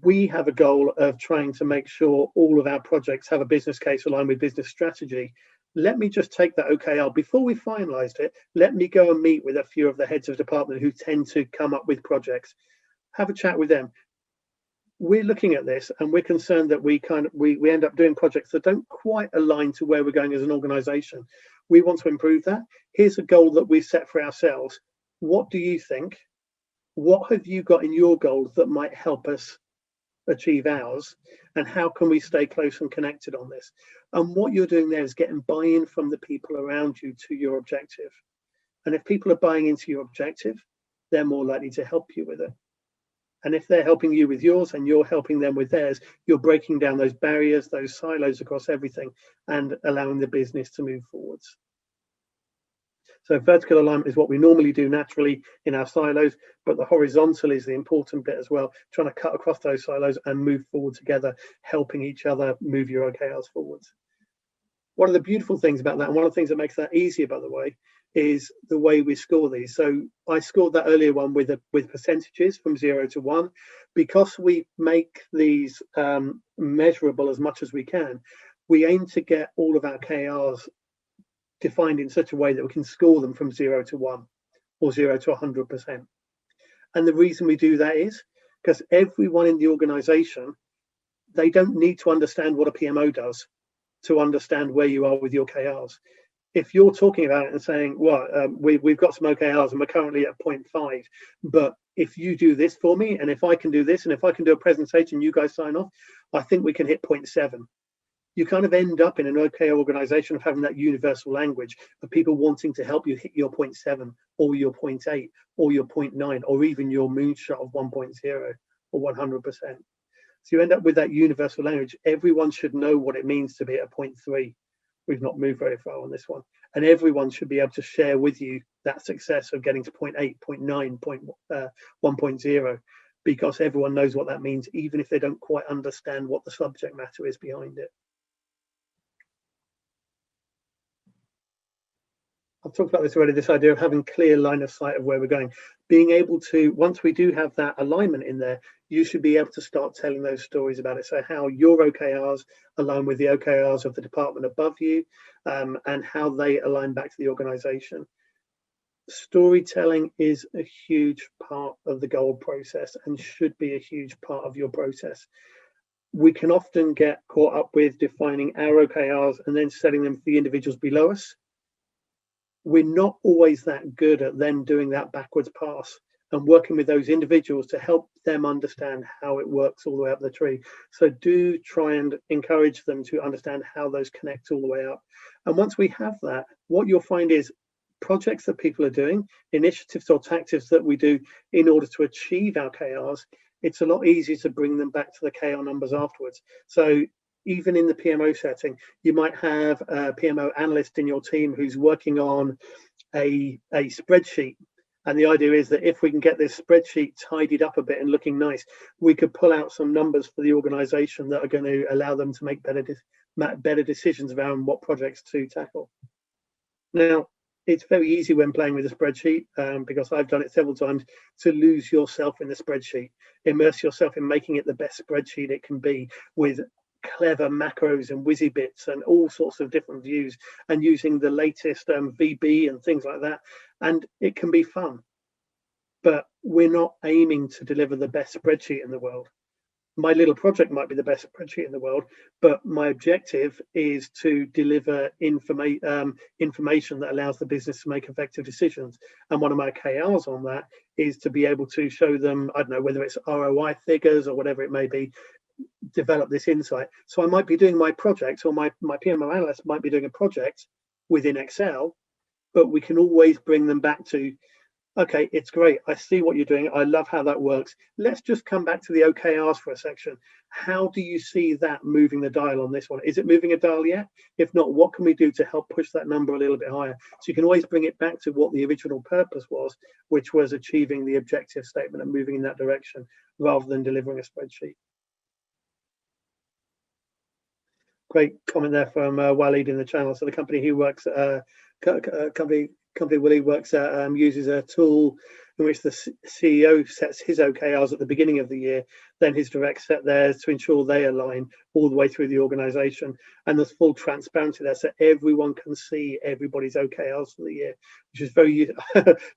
we have a goal of trying to make sure all of our projects have a business case aligned with business strategy. Let me just take that OKR. Before we finalized it, let me go and meet with a few of the heads of department who tend to come up with projects. Have a chat with them. We're looking at this and we're concerned that we end up doing projects that don't quite align to where we're going as an organization. We want to improve that. Here's a goal that we've set for ourselves. What do you think? What have you got in your goals that might help us achieve ours, and how can we stay close and connected on this? And what you're doing there is getting buy-in from the people around you to your objective. And if people are buying into your objective, they're more likely to help you with it. And if they're helping you with yours and you're helping them with theirs, you're breaking down those barriers, those silos across everything, and allowing the business to move forwards. So vertical alignment is what we normally do naturally in our silos, but the horizontal is the important bit as well, trying to cut across those silos and move forward together, helping each other move your OKRs forwards. One of the beautiful things about that, and one of the things that makes that easier, by the way, is the way we score these. So I scored that earlier one with percentages from 0 to 1. Because we make these measurable as much as we can, we aim to get all of our KRs defined in such a way that we can score them from 0 to 1 or 0 to 100%. And the reason we do that is because everyone in the organization, they don't need to understand what a PMO does to understand where you are with your KRs. If you're talking about it and saying, well, we've got some OKRs and we're currently at 0.5, but if you do this for me, and if I can do this, and if I can do a presentation, you guys sign off, I think we can hit 0.7. You kind of end up in an OKR organization of having that universal language of people wanting to help you hit your 0.7 or your 0.8 or your 0.9 or even your moonshot of 1.0 or 100%. So you end up with that universal language. Everyone should know what it means to be at a 0.3. We've not moved very far on this one. And everyone should be able to share with you that success of getting to 0.8, 0.9, 1.0, because everyone knows what that means, even if they don't quite understand what the subject matter is behind it. I've talked about this already, this idea of having clear line of sight of where we're going. Being able to, once we do have that alignment in there, you should be able to start telling those stories about it. So how your OKRs align with the OKRs of the department above you, and how they align back to the organization. Storytelling is a huge part of the goal process and should be a huge part of your process. We can often get caught up with defining our OKRs and then setting them for the individuals below us. We're not always that good at then doing that backwards pass and working with those individuals to help them understand how it works all the way up the tree. So do try and encourage them to understand how those connect all the way up. And once we have that, what you'll find is projects that people are doing, initiatives or tactics that we do in order to achieve our KRs, it's a lot easier to bring them back to the KR numbers afterwards. So even in the PMO setting, you might have a PMO analyst in your team who's working on a spreadsheet. And the idea is that if we can get this spreadsheet tidied up a bit and looking nice, we could pull out some numbers for the organization that are going to allow them to make better decisions around what projects to tackle. Now, it's very easy when playing with a spreadsheet, because I've done it several times, to lose yourself in the spreadsheet. Immerse yourself in making it the best spreadsheet it can be, with clever macros and whizzy bits and all sorts of different views, and using the latest VB and things like that. And it can be fun, but we're not aiming to deliver the best spreadsheet in the world. My little project might be the best spreadsheet in the world, but my objective is to deliver information that allows the business to make effective decisions. And one of my KRs on that is to be able to show them, I don't know, whether it's ROI figures or whatever it may be, develop this insight. So I might be doing my project, or my PMO analyst might be doing a project within Excel, but we can always bring them back to, okay, it's great. I see what you're doing. I love how that works. Let's just come back to the OKRs for a section. How do you see that moving the dial on this one? Is it moving a dial yet? If not, what can we do to help push that number a little bit higher? So you can always bring it back to what the original purpose was, which was achieving the objective statement and moving in that direction rather than delivering a spreadsheet. Great comment there from Walid in the channel. So the company he works at, company Willie works at, uses a tool in which the CEO sets his OKRs at the beginning of the year, then his directs set theirs to ensure they align all the way through the organization. And there's full transparency there, so everyone can see everybody's OKRs for the year, which is very,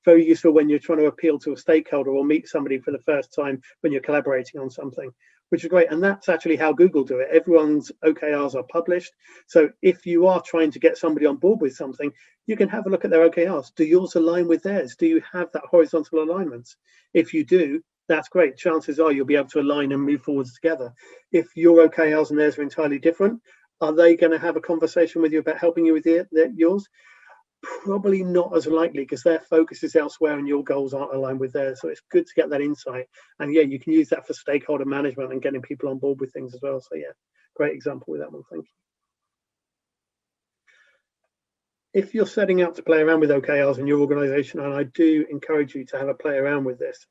very useful when you're trying to appeal to a stakeholder or meet somebody for the first time when you're collaborating on something, which is great. And that's actually how Google do it. Everyone's OKRs are published. So if you are trying to get somebody on board with something, you can have a look at their OKRs. Do yours align with theirs? Do you have that horizontal alignment? If you do, that's great. Chances are you'll be able to align and move forwards together. If your OKRs and theirs are entirely different, are they going to have a conversation with you about helping you with yours? Probably not as likely, because their focus is elsewhere and your goals aren't aligned with theirs. So it's good to get that insight. And yeah, you can use that for stakeholder management and getting people on board with things as well. So yeah, great example with that one. Thank you. If you're setting out to play around with OKRs in your organization, and I do encourage you to have a play around with this,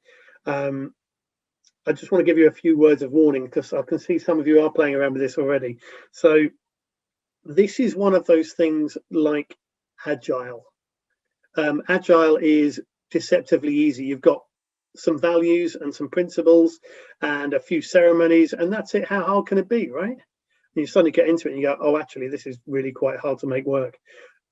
I just want to give you a few words of warning, because I can see some of you are playing around with this already. So this is one of those things like Agile. Agile is deceptively easy. You've got some values and some principles and a few ceremonies, and that's it. How hard can it be, right? And you suddenly get into it and you go, oh, actually, this is really quite hard to make work.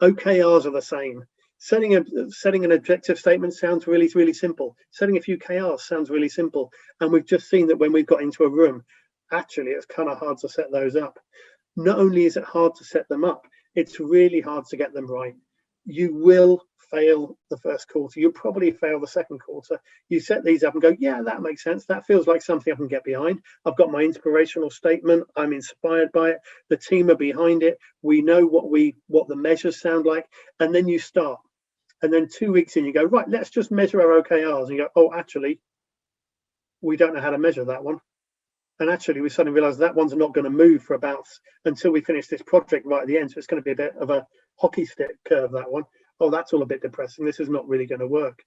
OKRs are the same. Setting an objective statement sounds really, really simple. Setting a few KRs sounds really simple. And we've just seen that when we've got into a room, actually, it's kind of hard to set those up. Not only is it hard to set them up, it's really hard to get them right. You will fail the first quarter. You'll probably fail the second quarter. You set these up and go, yeah, that makes sense. That feels like something I can get behind. I've got my inspirational statement. I'm inspired by it. The team are behind it. We know what the measures sound like. And then you start. And then 2 weeks in, you go, right, let's just measure our OKRs. And you go, oh, actually, we don't know how to measure that one. And actually, we suddenly realize that one's not going to move for about until we finish this project right at the end. So it's going to be a bit of a hockey stick curve, that one. Oh, that's all a bit depressing. This is not really going to work.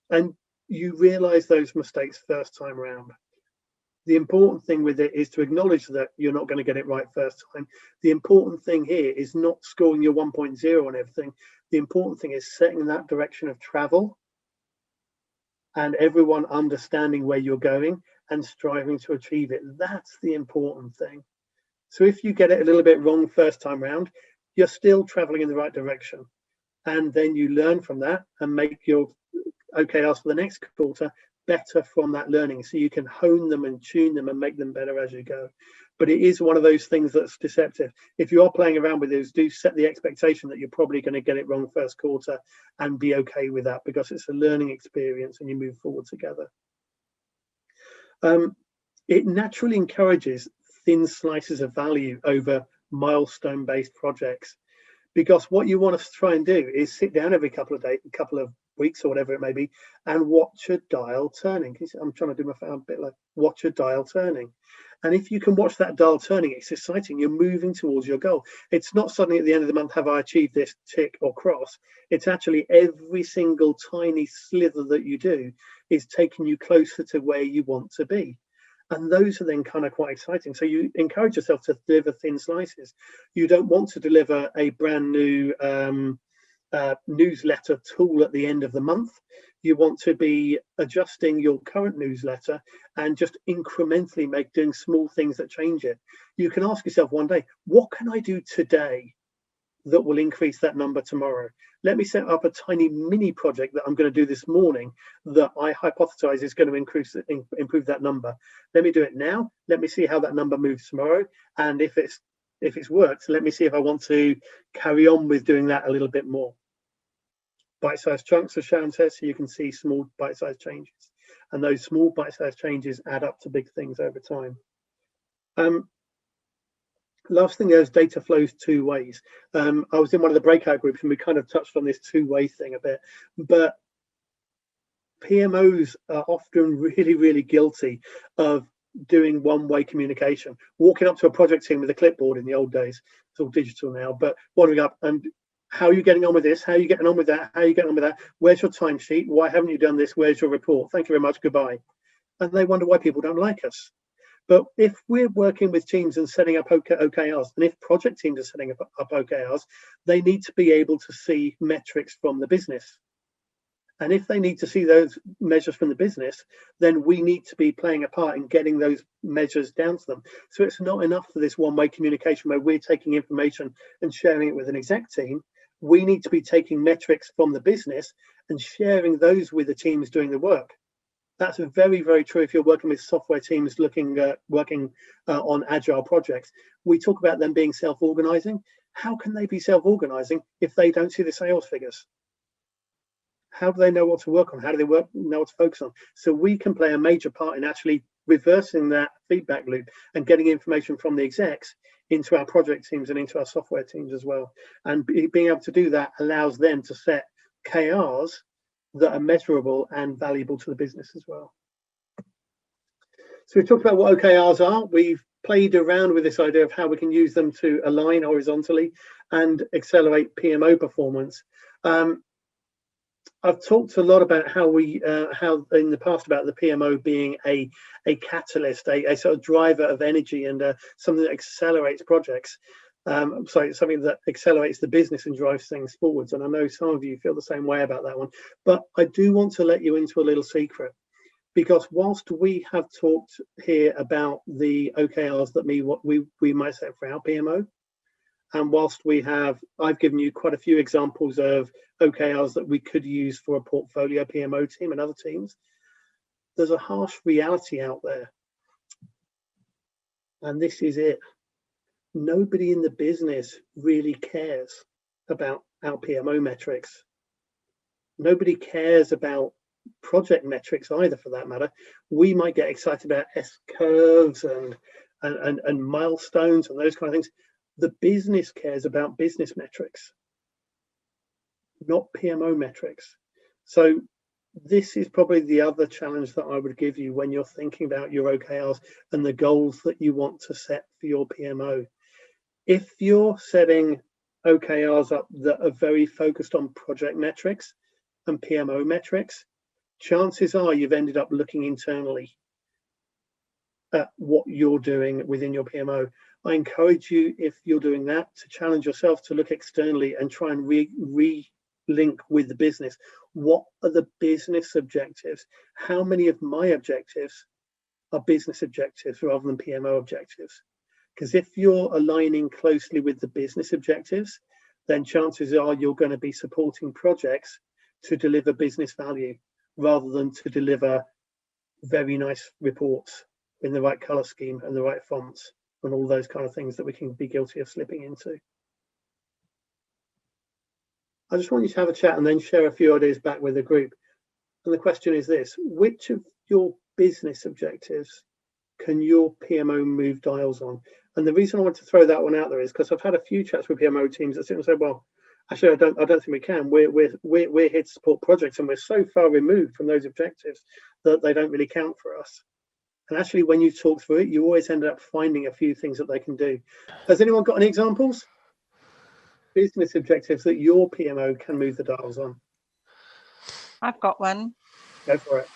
And you realize those mistakes first time around. The important thing with it is to acknowledge that you're not going to get it right first time. The important thing here is not scoring your 1.0 on everything. The important thing is setting that direction of travel and everyone understanding where you're going and striving to achieve it. That's the important thing. So if you get it a little bit wrong first time round, you're still traveling in the right direction. And then you learn from that and make your OKRs for the next quarter better from that learning. So you can hone them and tune them and make them better as you go. But it is one of those things that's deceptive. If you are playing around with those, do set the expectation that you're probably going to get it wrong first quarter and be okay with that, because it's a learning experience and you move forward together. It naturally encourages thin slices of value over milestone-based projects, because what you want to try and do is sit down every couple of weeks or whatever it may be and watch a dial turning. I'm trying to do my bit like watch a dial turning. And if you can watch that dial turning, it's exciting. You're moving towards your goal. It's not suddenly at the end of the month, have I achieved this tick or cross? It's actually every single tiny slither that you do is taking you closer to where you want to be. And those are then kind of quite exciting. So you encourage yourself to deliver thin slices. You don't want to deliver a brand new newsletter tool at the end of the month. You want to be adjusting your current newsletter and just incrementally doing small things that change it. You can ask yourself one day, what can I do today that will increase that number tomorrow? Let me set up a tiny mini project that I'm going to do this morning that I hypothesize is going to improve that number. Let me do it now. Let me see how that number moves tomorrow. And if it's worked, let me see if I want to carry on with doing that a little bit more. Bite-sized chunks, as Sharon says, so you can see small bite-sized changes. And those small bite-sized changes add up to big things over time. Last thing, there's data flows two ways. I was in one of the breakout groups and we kind of touched on this two-way thing a bit, but PMOs are often really, really guilty of doing one-way communication, walking up to a project team with a clipboard in the old days. It's all digital now, but wandering up and, how are you getting on with this? How are you getting on with that? How are you getting on with that? Where's your timesheet? Why haven't you done this? Where's your report? Thank you very much. Goodbye. And they wonder why people don't like us. But if we're working with teams and setting up OKRs, and if project teams are setting up OKRs, they need to be able to see metrics from the business. And if they need to see those measures from the business, then we need to be playing a part in getting those measures down to them. So it's not enough for this one-way communication where we're taking information and sharing it with an exec team. We need to be taking metrics from the business and sharing those with the teams doing the work. That's very, very true if you're working with software teams working on agile projects. We talk about them being self-organizing. How can they be self-organizing if they don't see the sales figures? How do they know what to work on? How do they know what to focus on? So we can play a major part in actually reversing that feedback loop and getting information from the execs into our project teams and into our software teams as well. And being able to do that allows them to set KRs that are measurable and valuable to the business as well. So we talked about what OKRs are. We've played around with this idea of how we can use them to align horizontally and accelerate PMO performance. I've talked a lot about how in the past about the PMO being a catalyst, a sort of driver of energy and something that accelerates projects. Something that accelerates the business and drives things forwards. And I know some of you feel the same way about that one. But I do want to let you into a little secret, because whilst we have talked here about the OKRs that we might set for our PMO, and whilst I've given you quite a few examples of OKRs that we could use for a portfolio PMO team and other teams, there's a harsh reality out there. And this is it. Nobody in the business really cares about our PMO metrics. Nobody cares about project metrics either, for that matter. We might get excited about S curves and milestones and those kind of things. The business cares about business metrics, not PMO metrics. So this is probably the other challenge that I would give you when you're thinking about your OKRs and the goals that you want to set for your PMO. If you're setting OKRs up that are very focused on project metrics and PMO metrics, chances are you've ended up looking internally at what you're doing within your PMO. I encourage you, if you're doing that, to challenge yourself to look externally and try and re-link with the business. What are the business objectives? How many of my objectives are business objectives rather than PMO objectives? Because if you're aligning closely with the business objectives, then chances are you're going to be supporting projects to deliver business value rather than to deliver very nice reports in the right color scheme and the right fonts and all those kind of things that we can be guilty of slipping into. I just want you to have a chat and then share a few ideas back with the group. And the question is this: which of your business objectives can your PMO move dials on? And the reason I want to throw that one out there is because I've had a few chats with PMO teams that sit and say, well, actually, I don't think we can. We're here to support projects and we're so far removed from those objectives that they don't really count for us. And actually, when you talk through it, you always end up finding a few things that they can do. Has anyone got any examples? Business objectives that your PMO can move the dials on? I've got one. Go for it.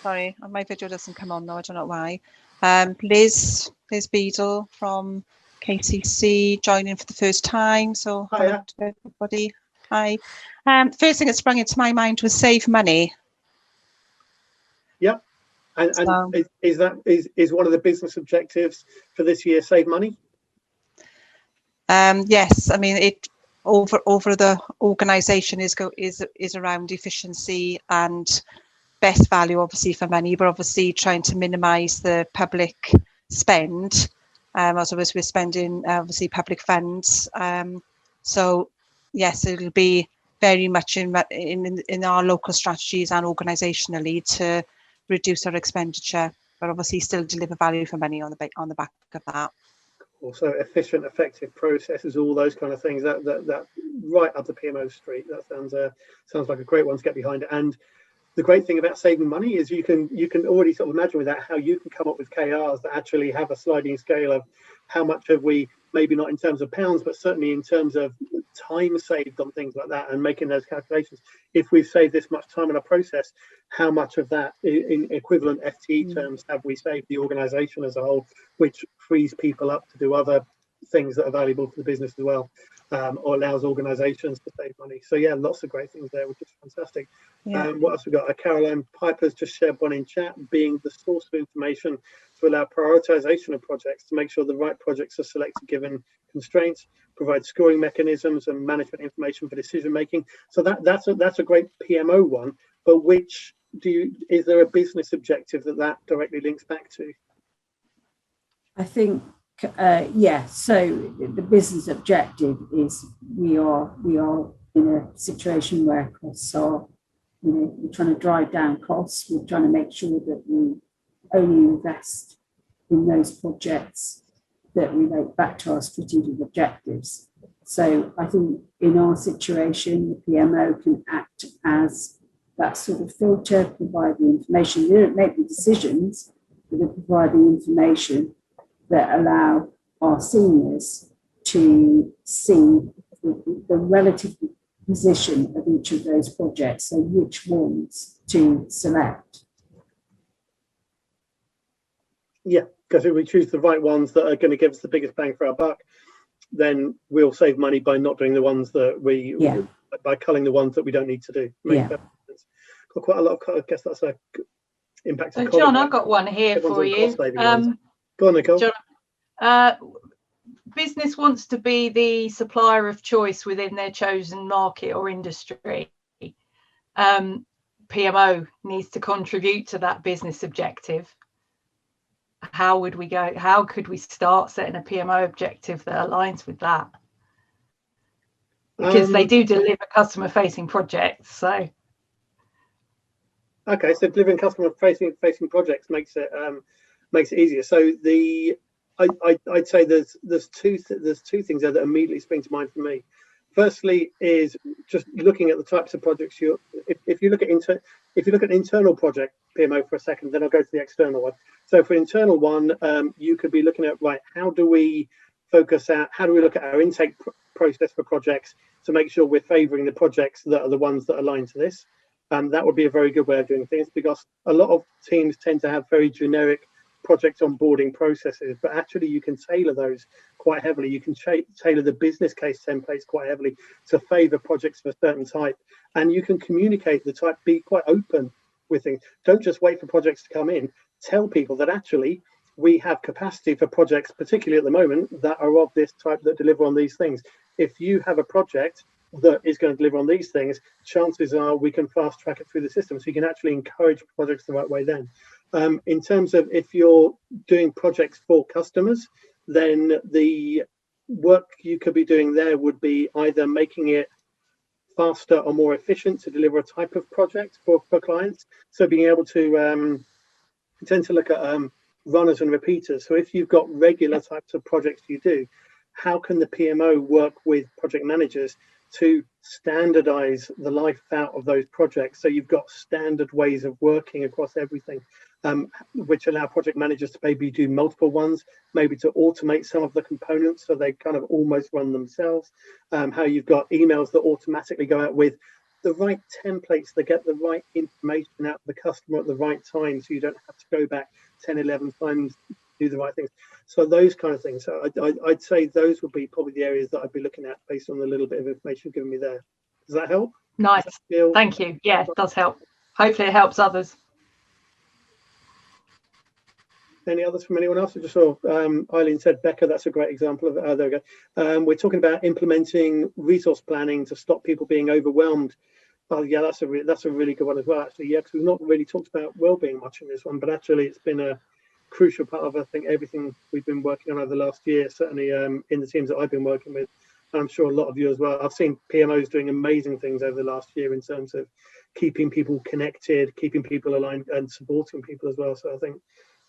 Sorry, my video doesn't come on though. I don't know why. Liz Beadle from KCC joining for the first time. So hello to everybody. Hi. First thing that sprung into my mind was save money. Yep. And so, is one of the business objectives for this year save money? Yes, I mean it over the organisation is around efficiency and best value, obviously, for money, but obviously trying to minimise the public spend. Also, as we're spending obviously public funds. So yes, it'll be very much in our local strategies and organisationally to reduce our expenditure, but obviously still deliver value for money on the back of that. Also efficient, effective processes, all those kind of things. That right up the PMO street. That sounds like a great one to get behind. And the great thing about saving money is you can already sort of imagine with that how you can come up with KRs that actually have a sliding scale of how much have we, maybe not in terms of pounds, but certainly in terms of time saved on things like that, and making those calculations. If we've saved this much time in a process, how much of that in equivalent FTE terms have we saved the organization as a whole, which frees people up to do other things that are valuable for the business as well, or allows organizations to save money. So yeah, lots of great things there, which is fantastic. Yeah. What else we got? Caroline Piper's just shared one in chat, being the source of information to allow prioritization of projects, to make sure the right projects are selected given constraints, provide scoring mechanisms and management information for decision making. So that's a great PMO one. But which is there a business objective that directly links back to? I think yeah. So the business objective is we are in a situation where costs are, we're trying to drive down costs. We're trying to make sure that we only invest in those projects that relate back to our strategic objectives. So I think in our situation, the PMO can act as that sort of filter, provide the information. They don't make the decisions, but they provide the information that allow our seniors to see the relative position of each of those projects, so which ones to select. Yeah, because if we choose the right ones that are going to give us the biggest bang for our buck, then we'll save money by not doing the ones that by culling the ones that we don't need to do. Got quite a lot of, I guess that's a impact. So John, I've got one here for you. Go on, Nicole. John, business wants to be the supplier of choice within their chosen market or industry. PMO needs to contribute to that business objective. How would we go? How could we start setting a PMO objective that aligns with that? Because they do deliver customer-facing projects. So, okay, so delivering customer-facing projects makes it easier. So I'd say there's two things there that immediately spring to mind for me. Firstly, is just looking at the types of projects if you look at internal project PMO for a second, then I'll go to the external one. So for internal one, you could be looking at, right, how do we look at our intake process for projects to make sure we're favouring the projects that are the ones that align to this. That would be a very good way of doing things, because a lot of teams tend to have very generic project onboarding processes, but actually you can tailor those quite heavily. You can tailor the business case templates quite heavily to favour projects of a certain type, and you can communicate the type, be quite open with things. Don't just wait for projects to come in. Tell people that actually we have capacity for projects, particularly at the moment, that are of this type, that deliver on these things. If you have a project that is going to deliver on these things, chances are we can fast track it through the system, so you can actually encourage projects the right way then. In terms of if you're doing projects for customers, then the work you could be doing there would be either making it faster or more efficient to deliver a type of project for clients. So being able to tend to look at runners and repeaters. So if you've got regular types of projects you do, how can the PMO work with project managers to standardize the life out of those projects? So you've got standard ways of working across everything, which allow project managers to maybe do multiple ones, maybe to automate some of the components so they kind of almost run themselves. How you've got emails that automatically go out with the right templates that get the right information out to the customer at the right time, so you don't have to go back 10, 11 times to do the right things. So those kind of things. So I'd say those would be probably the areas that I'd be looking at based on the little bit of information you've given me there. Does that help? Nice. Thank you. Yeah, it does help. Hopefully it helps others. Any others from anyone else? I just saw Eileen said Becca, that's a great example of it. There we go. We're talking about implementing resource planning to stop people being overwhelmed. Oh yeah, that's a really good one as well, actually. Yeah, because we've not really talked about well-being much in this one, but actually it's been a crucial part of, I think, everything we've been working on over the last year, certainly in the teams that I've been working with. I'm sure a lot of you as well. I've seen PMOs doing amazing things over the last year in terms of keeping people connected, keeping people aligned and supporting people as well. So I think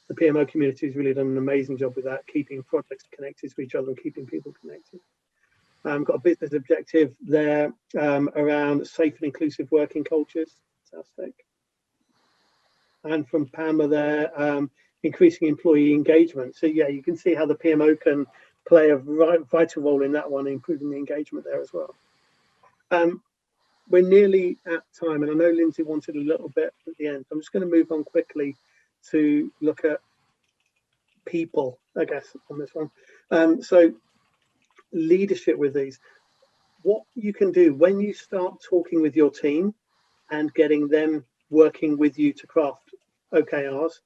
the PMO community has really done an amazing job with that, keeping projects connected to each other and keeping people connected. Got a business objective there around safe and inclusive working cultures. Fantastic. and from Pmo there, increasing employee engagement. So yeah, you can see how the PMO can play a vital role in that one, improving the engagement there as well. We're nearly at time, and I know Lindsay wanted a little bit at the end. I'm just going to move on quickly to look at people, I guess, on this one. So leadership with these. What you can do when you start talking with your team and getting them working with you to craft OKRs,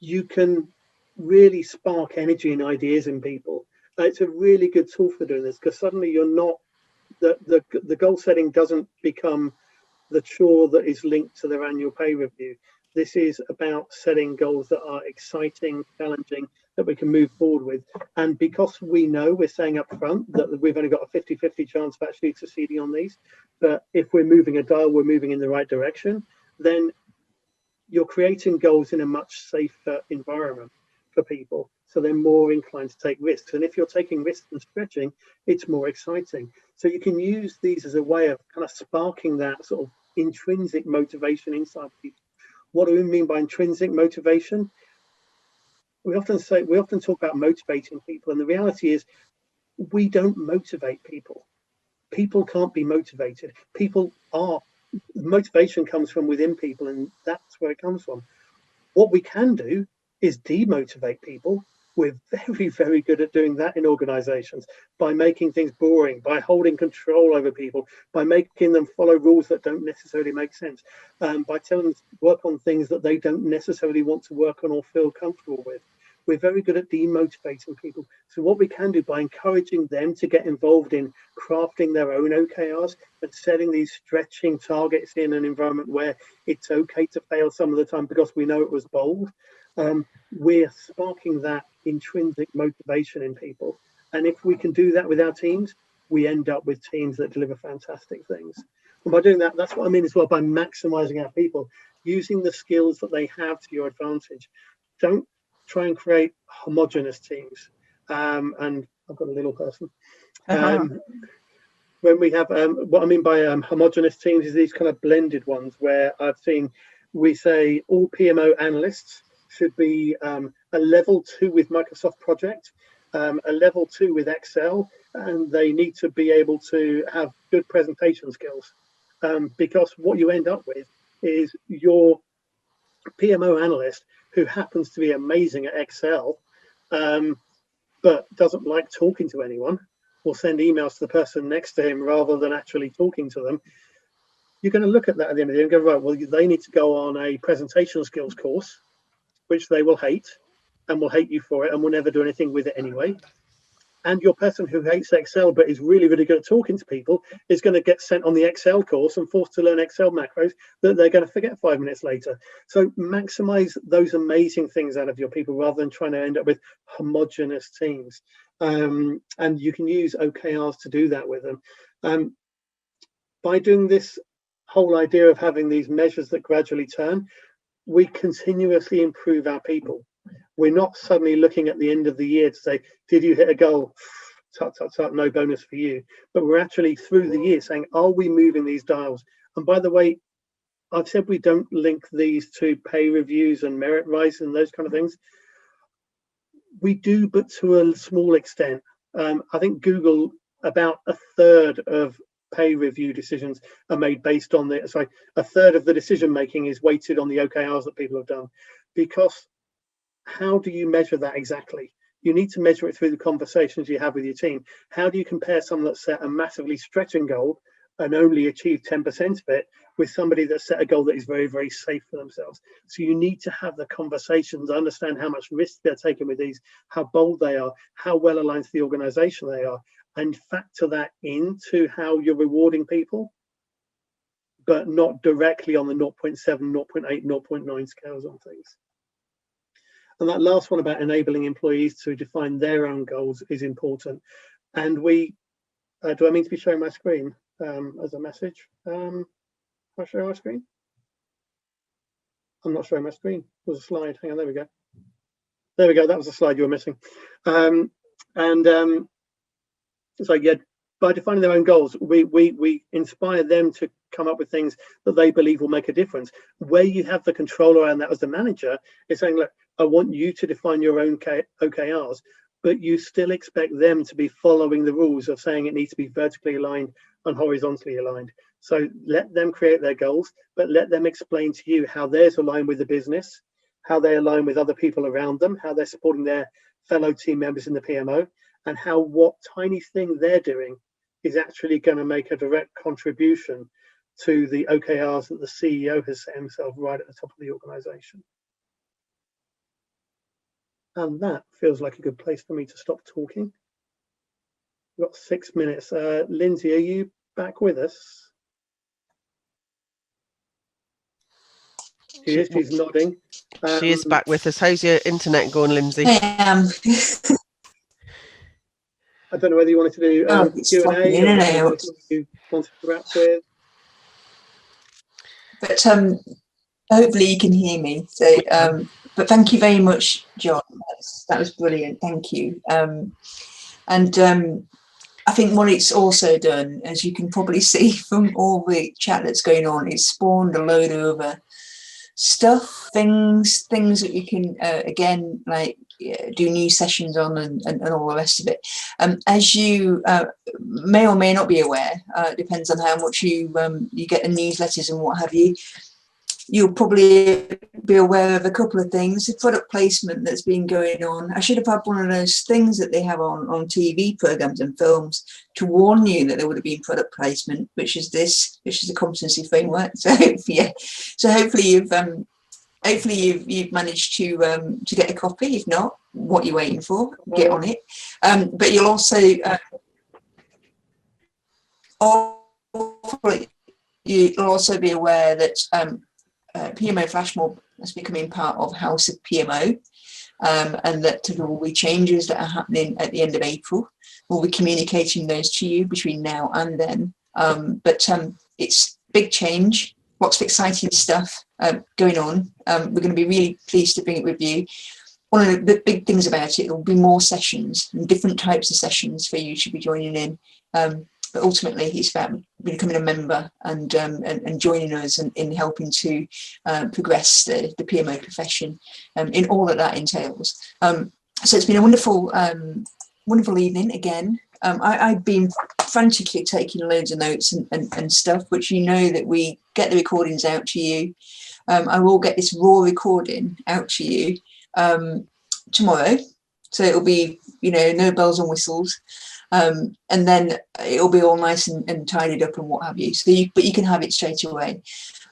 you can really spark energy and ideas in people. It's a really good tool for doing this, because suddenly you're not, the goal setting doesn't become the chore that is linked to their annual pay review. This is about setting goals that are exciting, challenging, that we can move forward with. And because we know, we're saying up front that we've only got a 50-50 chance of actually succeeding on these, but if we're moving a dial, we're moving in the right direction, then you're creating goals in a much safer environment for people, so they're more inclined to take risks. And if you're taking risks and stretching, it's more exciting. So you can use these as a way of kind of sparking that sort of intrinsic motivation inside people. What do we mean by intrinsic motivation? We often talk about motivating people, and the reality is we don't motivate people. People can't be motivated. Motivation comes from within people, and that's where it comes from. What we can do is demotivate people. We're very, very good at doing that in organizations, by making things boring, by holding control over people, by making them follow rules that don't necessarily make sense, by telling them to work on things that they don't necessarily want to work on or feel comfortable with. We're very good at demotivating people. So what we can do by encouraging them to get involved in crafting their own OKRs and setting these stretching targets in an environment where it's okay to fail some of the time because we know it was bold, we're sparking that intrinsic motivation in people. And if we can do that with our teams, we end up with teams that deliver fantastic things. And by doing that, that's what I mean as well, by maximizing our people, using the skills that they have to your advantage. Don't try and create homogenous teams. And I've got a little person. When we have, what I mean by homogenous teams is these kind of blended ones where I've seen, we say all PMO analysts should be a level 2 with Microsoft Project, a level 2 with Excel, and they need to be able to have good presentation skills. Because what you end up with is your PMO analyst who happens to be amazing at Excel, but doesn't like talking to anyone, will send emails to the person next to him rather than actually talking to them. You're going to look at that at the end of the day and go, right, well, they need to go on a presentation skills course, which they will hate and will hate you for it and will never do anything with it anyway. And your person who hates Excel but is really, really good at talking to people is going to get sent on the Excel course and forced to learn Excel macros that they're going to forget 5 minutes later. So maximize those amazing things out of your people rather than trying to end up with homogenous teams. And you can use OKRs to do that with them. By doing this whole idea of having these measures that gradually turn, we continuously improve our people. We're not suddenly looking at the end of the year to say, did you hit a goal? Tut, tut, tut, no bonus for you. But we're actually through the year saying, are we moving these dials? And by the way, I've said we don't link these to pay reviews and merit rise and those kind of things. We do, but to a small extent. I think Google, about a third of pay review decisions are made based on a third of the decision making is weighted on the OKRs that people have done. Because how do you measure that exactly? You need to measure it through the conversations you have with your team. How do you compare someone that set a massively stretching goal and only achieved 10% of it with somebody that set a goal that is very, very safe for themselves? So you need to have the conversations, understand how much risk they're taking with these, how bold they are, how well aligned to the organization they are, and factor that into how you're rewarding people, but not directly on the 0.7, 0.8, 0.9 scales on things. And that last one about enabling employees to define their own goals is important. And we, do I mean to be showing my screen as a message? Am I showing my screen? I'm not showing my screen. There's a slide. Hang on, there we go. There we go. That was the slide you were missing. So yeah, by defining their own goals, we inspire them to come up with things that they believe will make a difference. Where you have the control around that as the manager is saying, look, I want you to define your own OKRs, but you still expect them to be following the rules of saying it needs to be vertically aligned and horizontally aligned. So let them create their goals, but let them explain to you how theirs align with the business, how they align with other people around them, how they're supporting their fellow team members in the PMO, and how what tiny thing they're doing is actually going to make a direct contribution to the OKRs that the CEO has set himself right at the top of the organization. And that feels like a good place for me to stop talking. We've got 6 minutes. Lindsay, are you back with us? She's nodding. She is back with us. How's your internet going, Lindsay? I am. I don't know whether you wanted to do Q&A in and or out. you wanted to wrap with. But hopefully you can hear me. So, but thank you very much, John. That was brilliant. Thank you. I think what it's also done, as you can probably see from all the chat that's going on, it's spawned a load of stuff, things that we can again do new sessions on and all the rest of it. As you may or may not be aware, depends on how much you get the newsletters and what have you. You'll probably be aware of a couple of things. The product placement that's been going on. I should have had one of those things that they have on TV programs and films to warn you that there would have been product placement, which is a competency framework. So yeah, so hopefully you've managed to get a copy. If not, what you're waiting for, get on it. But you'll also be aware that PMO Flash Mob is becoming part of House of PMO, and that there will be changes that are happening at the end of April. We'll be communicating those to you between now and then. But it's big change, lots of exciting stuff going on. We're going to be really pleased to bring it with you. One of the big things about it will be more sessions and different types of sessions for you to be joining in. But ultimately, it's about becoming a member and joining us in helping to progress the PMO profession in all that entails. So it's been a wonderful evening again. I've been frantically taking loads of notes and stuff, which you know that we get the recordings out to you. I will get this raw recording out to you tomorrow. So it'll be, no bells and whistles. And then it'll be all nice and tidied up and what have you. But you can have it straight away.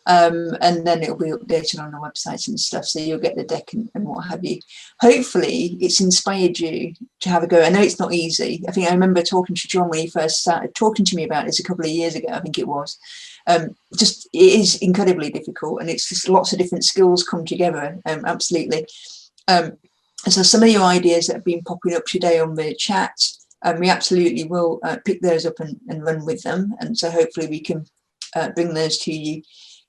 And then it'll be updated on the website and stuff. So you'll get the deck and what have you. Hopefully it's inspired you to have a go. I know it's not easy. I think I remember talking to John when he first started talking to me about this a couple of years ago, I think it was. It is incredibly difficult, and it's just lots of different skills come together. Absolutely. And so some of your ideas that have been popping up today on the chat, we absolutely will pick those up and run with them. And so hopefully we can bring those to you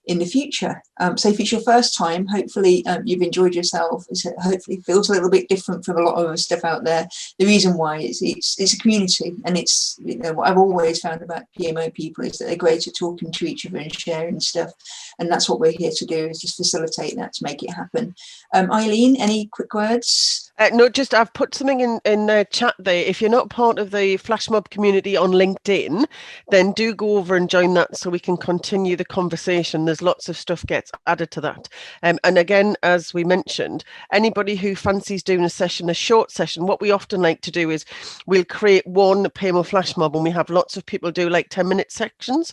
in the future. So if it's your first time, hopefully you've enjoyed yourself. Hopefully feels a little bit different from a lot of other stuff out there. The reason why is it's a community, and it's what I've always found about PMO people is that they're great at talking to each other and sharing stuff, and that's what we're here to do, is just facilitate that to make it happen. Eileen, any quick words? No, just I've put something in the chat there. If you're not part of the Flash Mob community on LinkedIn, then do go over and join that so we can continue the conversation. There's lots of stuff gets added to that. And again, as we mentioned, anybody who fancies doing a short session, what we often like to do is we'll create one PMO Flash Mob, and we have lots of people do like 10-minute sections,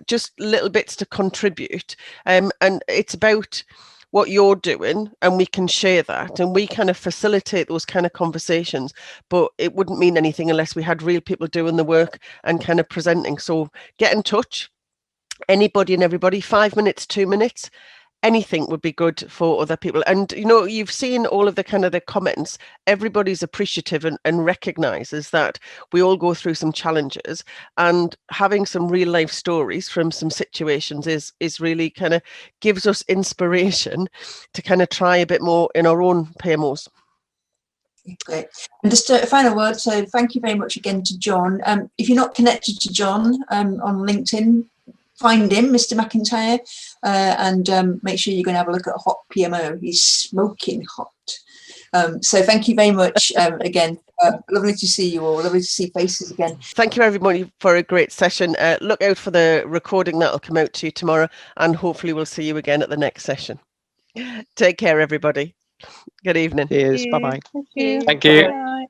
just little bits to contribute. And it's about what you're doing, and we can share that, and we kind of facilitate those kind of conversations. But it wouldn't mean anything unless we had real people doing the work and kind of presenting. So get in touch, anybody and everybody. 5 minutes, 2 minutes, anything would be good for other people. And you've seen all of the kind of the comments. Everybody's appreciative and recognizes that we all go through some challenges, and having some real life stories from some situations is really kind of gives us inspiration to kind of try a bit more in our own PMOs. Great. And just a final word. So thank you very much again to John. If you're not connected to John on LinkedIn, find him, Mr. McIntyre, and make sure you're going to have a look at Hot PMO. He's smoking hot. So thank you very much again. Lovely to see you all. Lovely to see faces again. Thank you everybody for a great session. Look out for the recording that'll come out to you tomorrow, and hopefully we'll see you again at the next session. Take care, everybody. Good evening. Cheers. Bye-bye. Thank you. Thank you. Bye.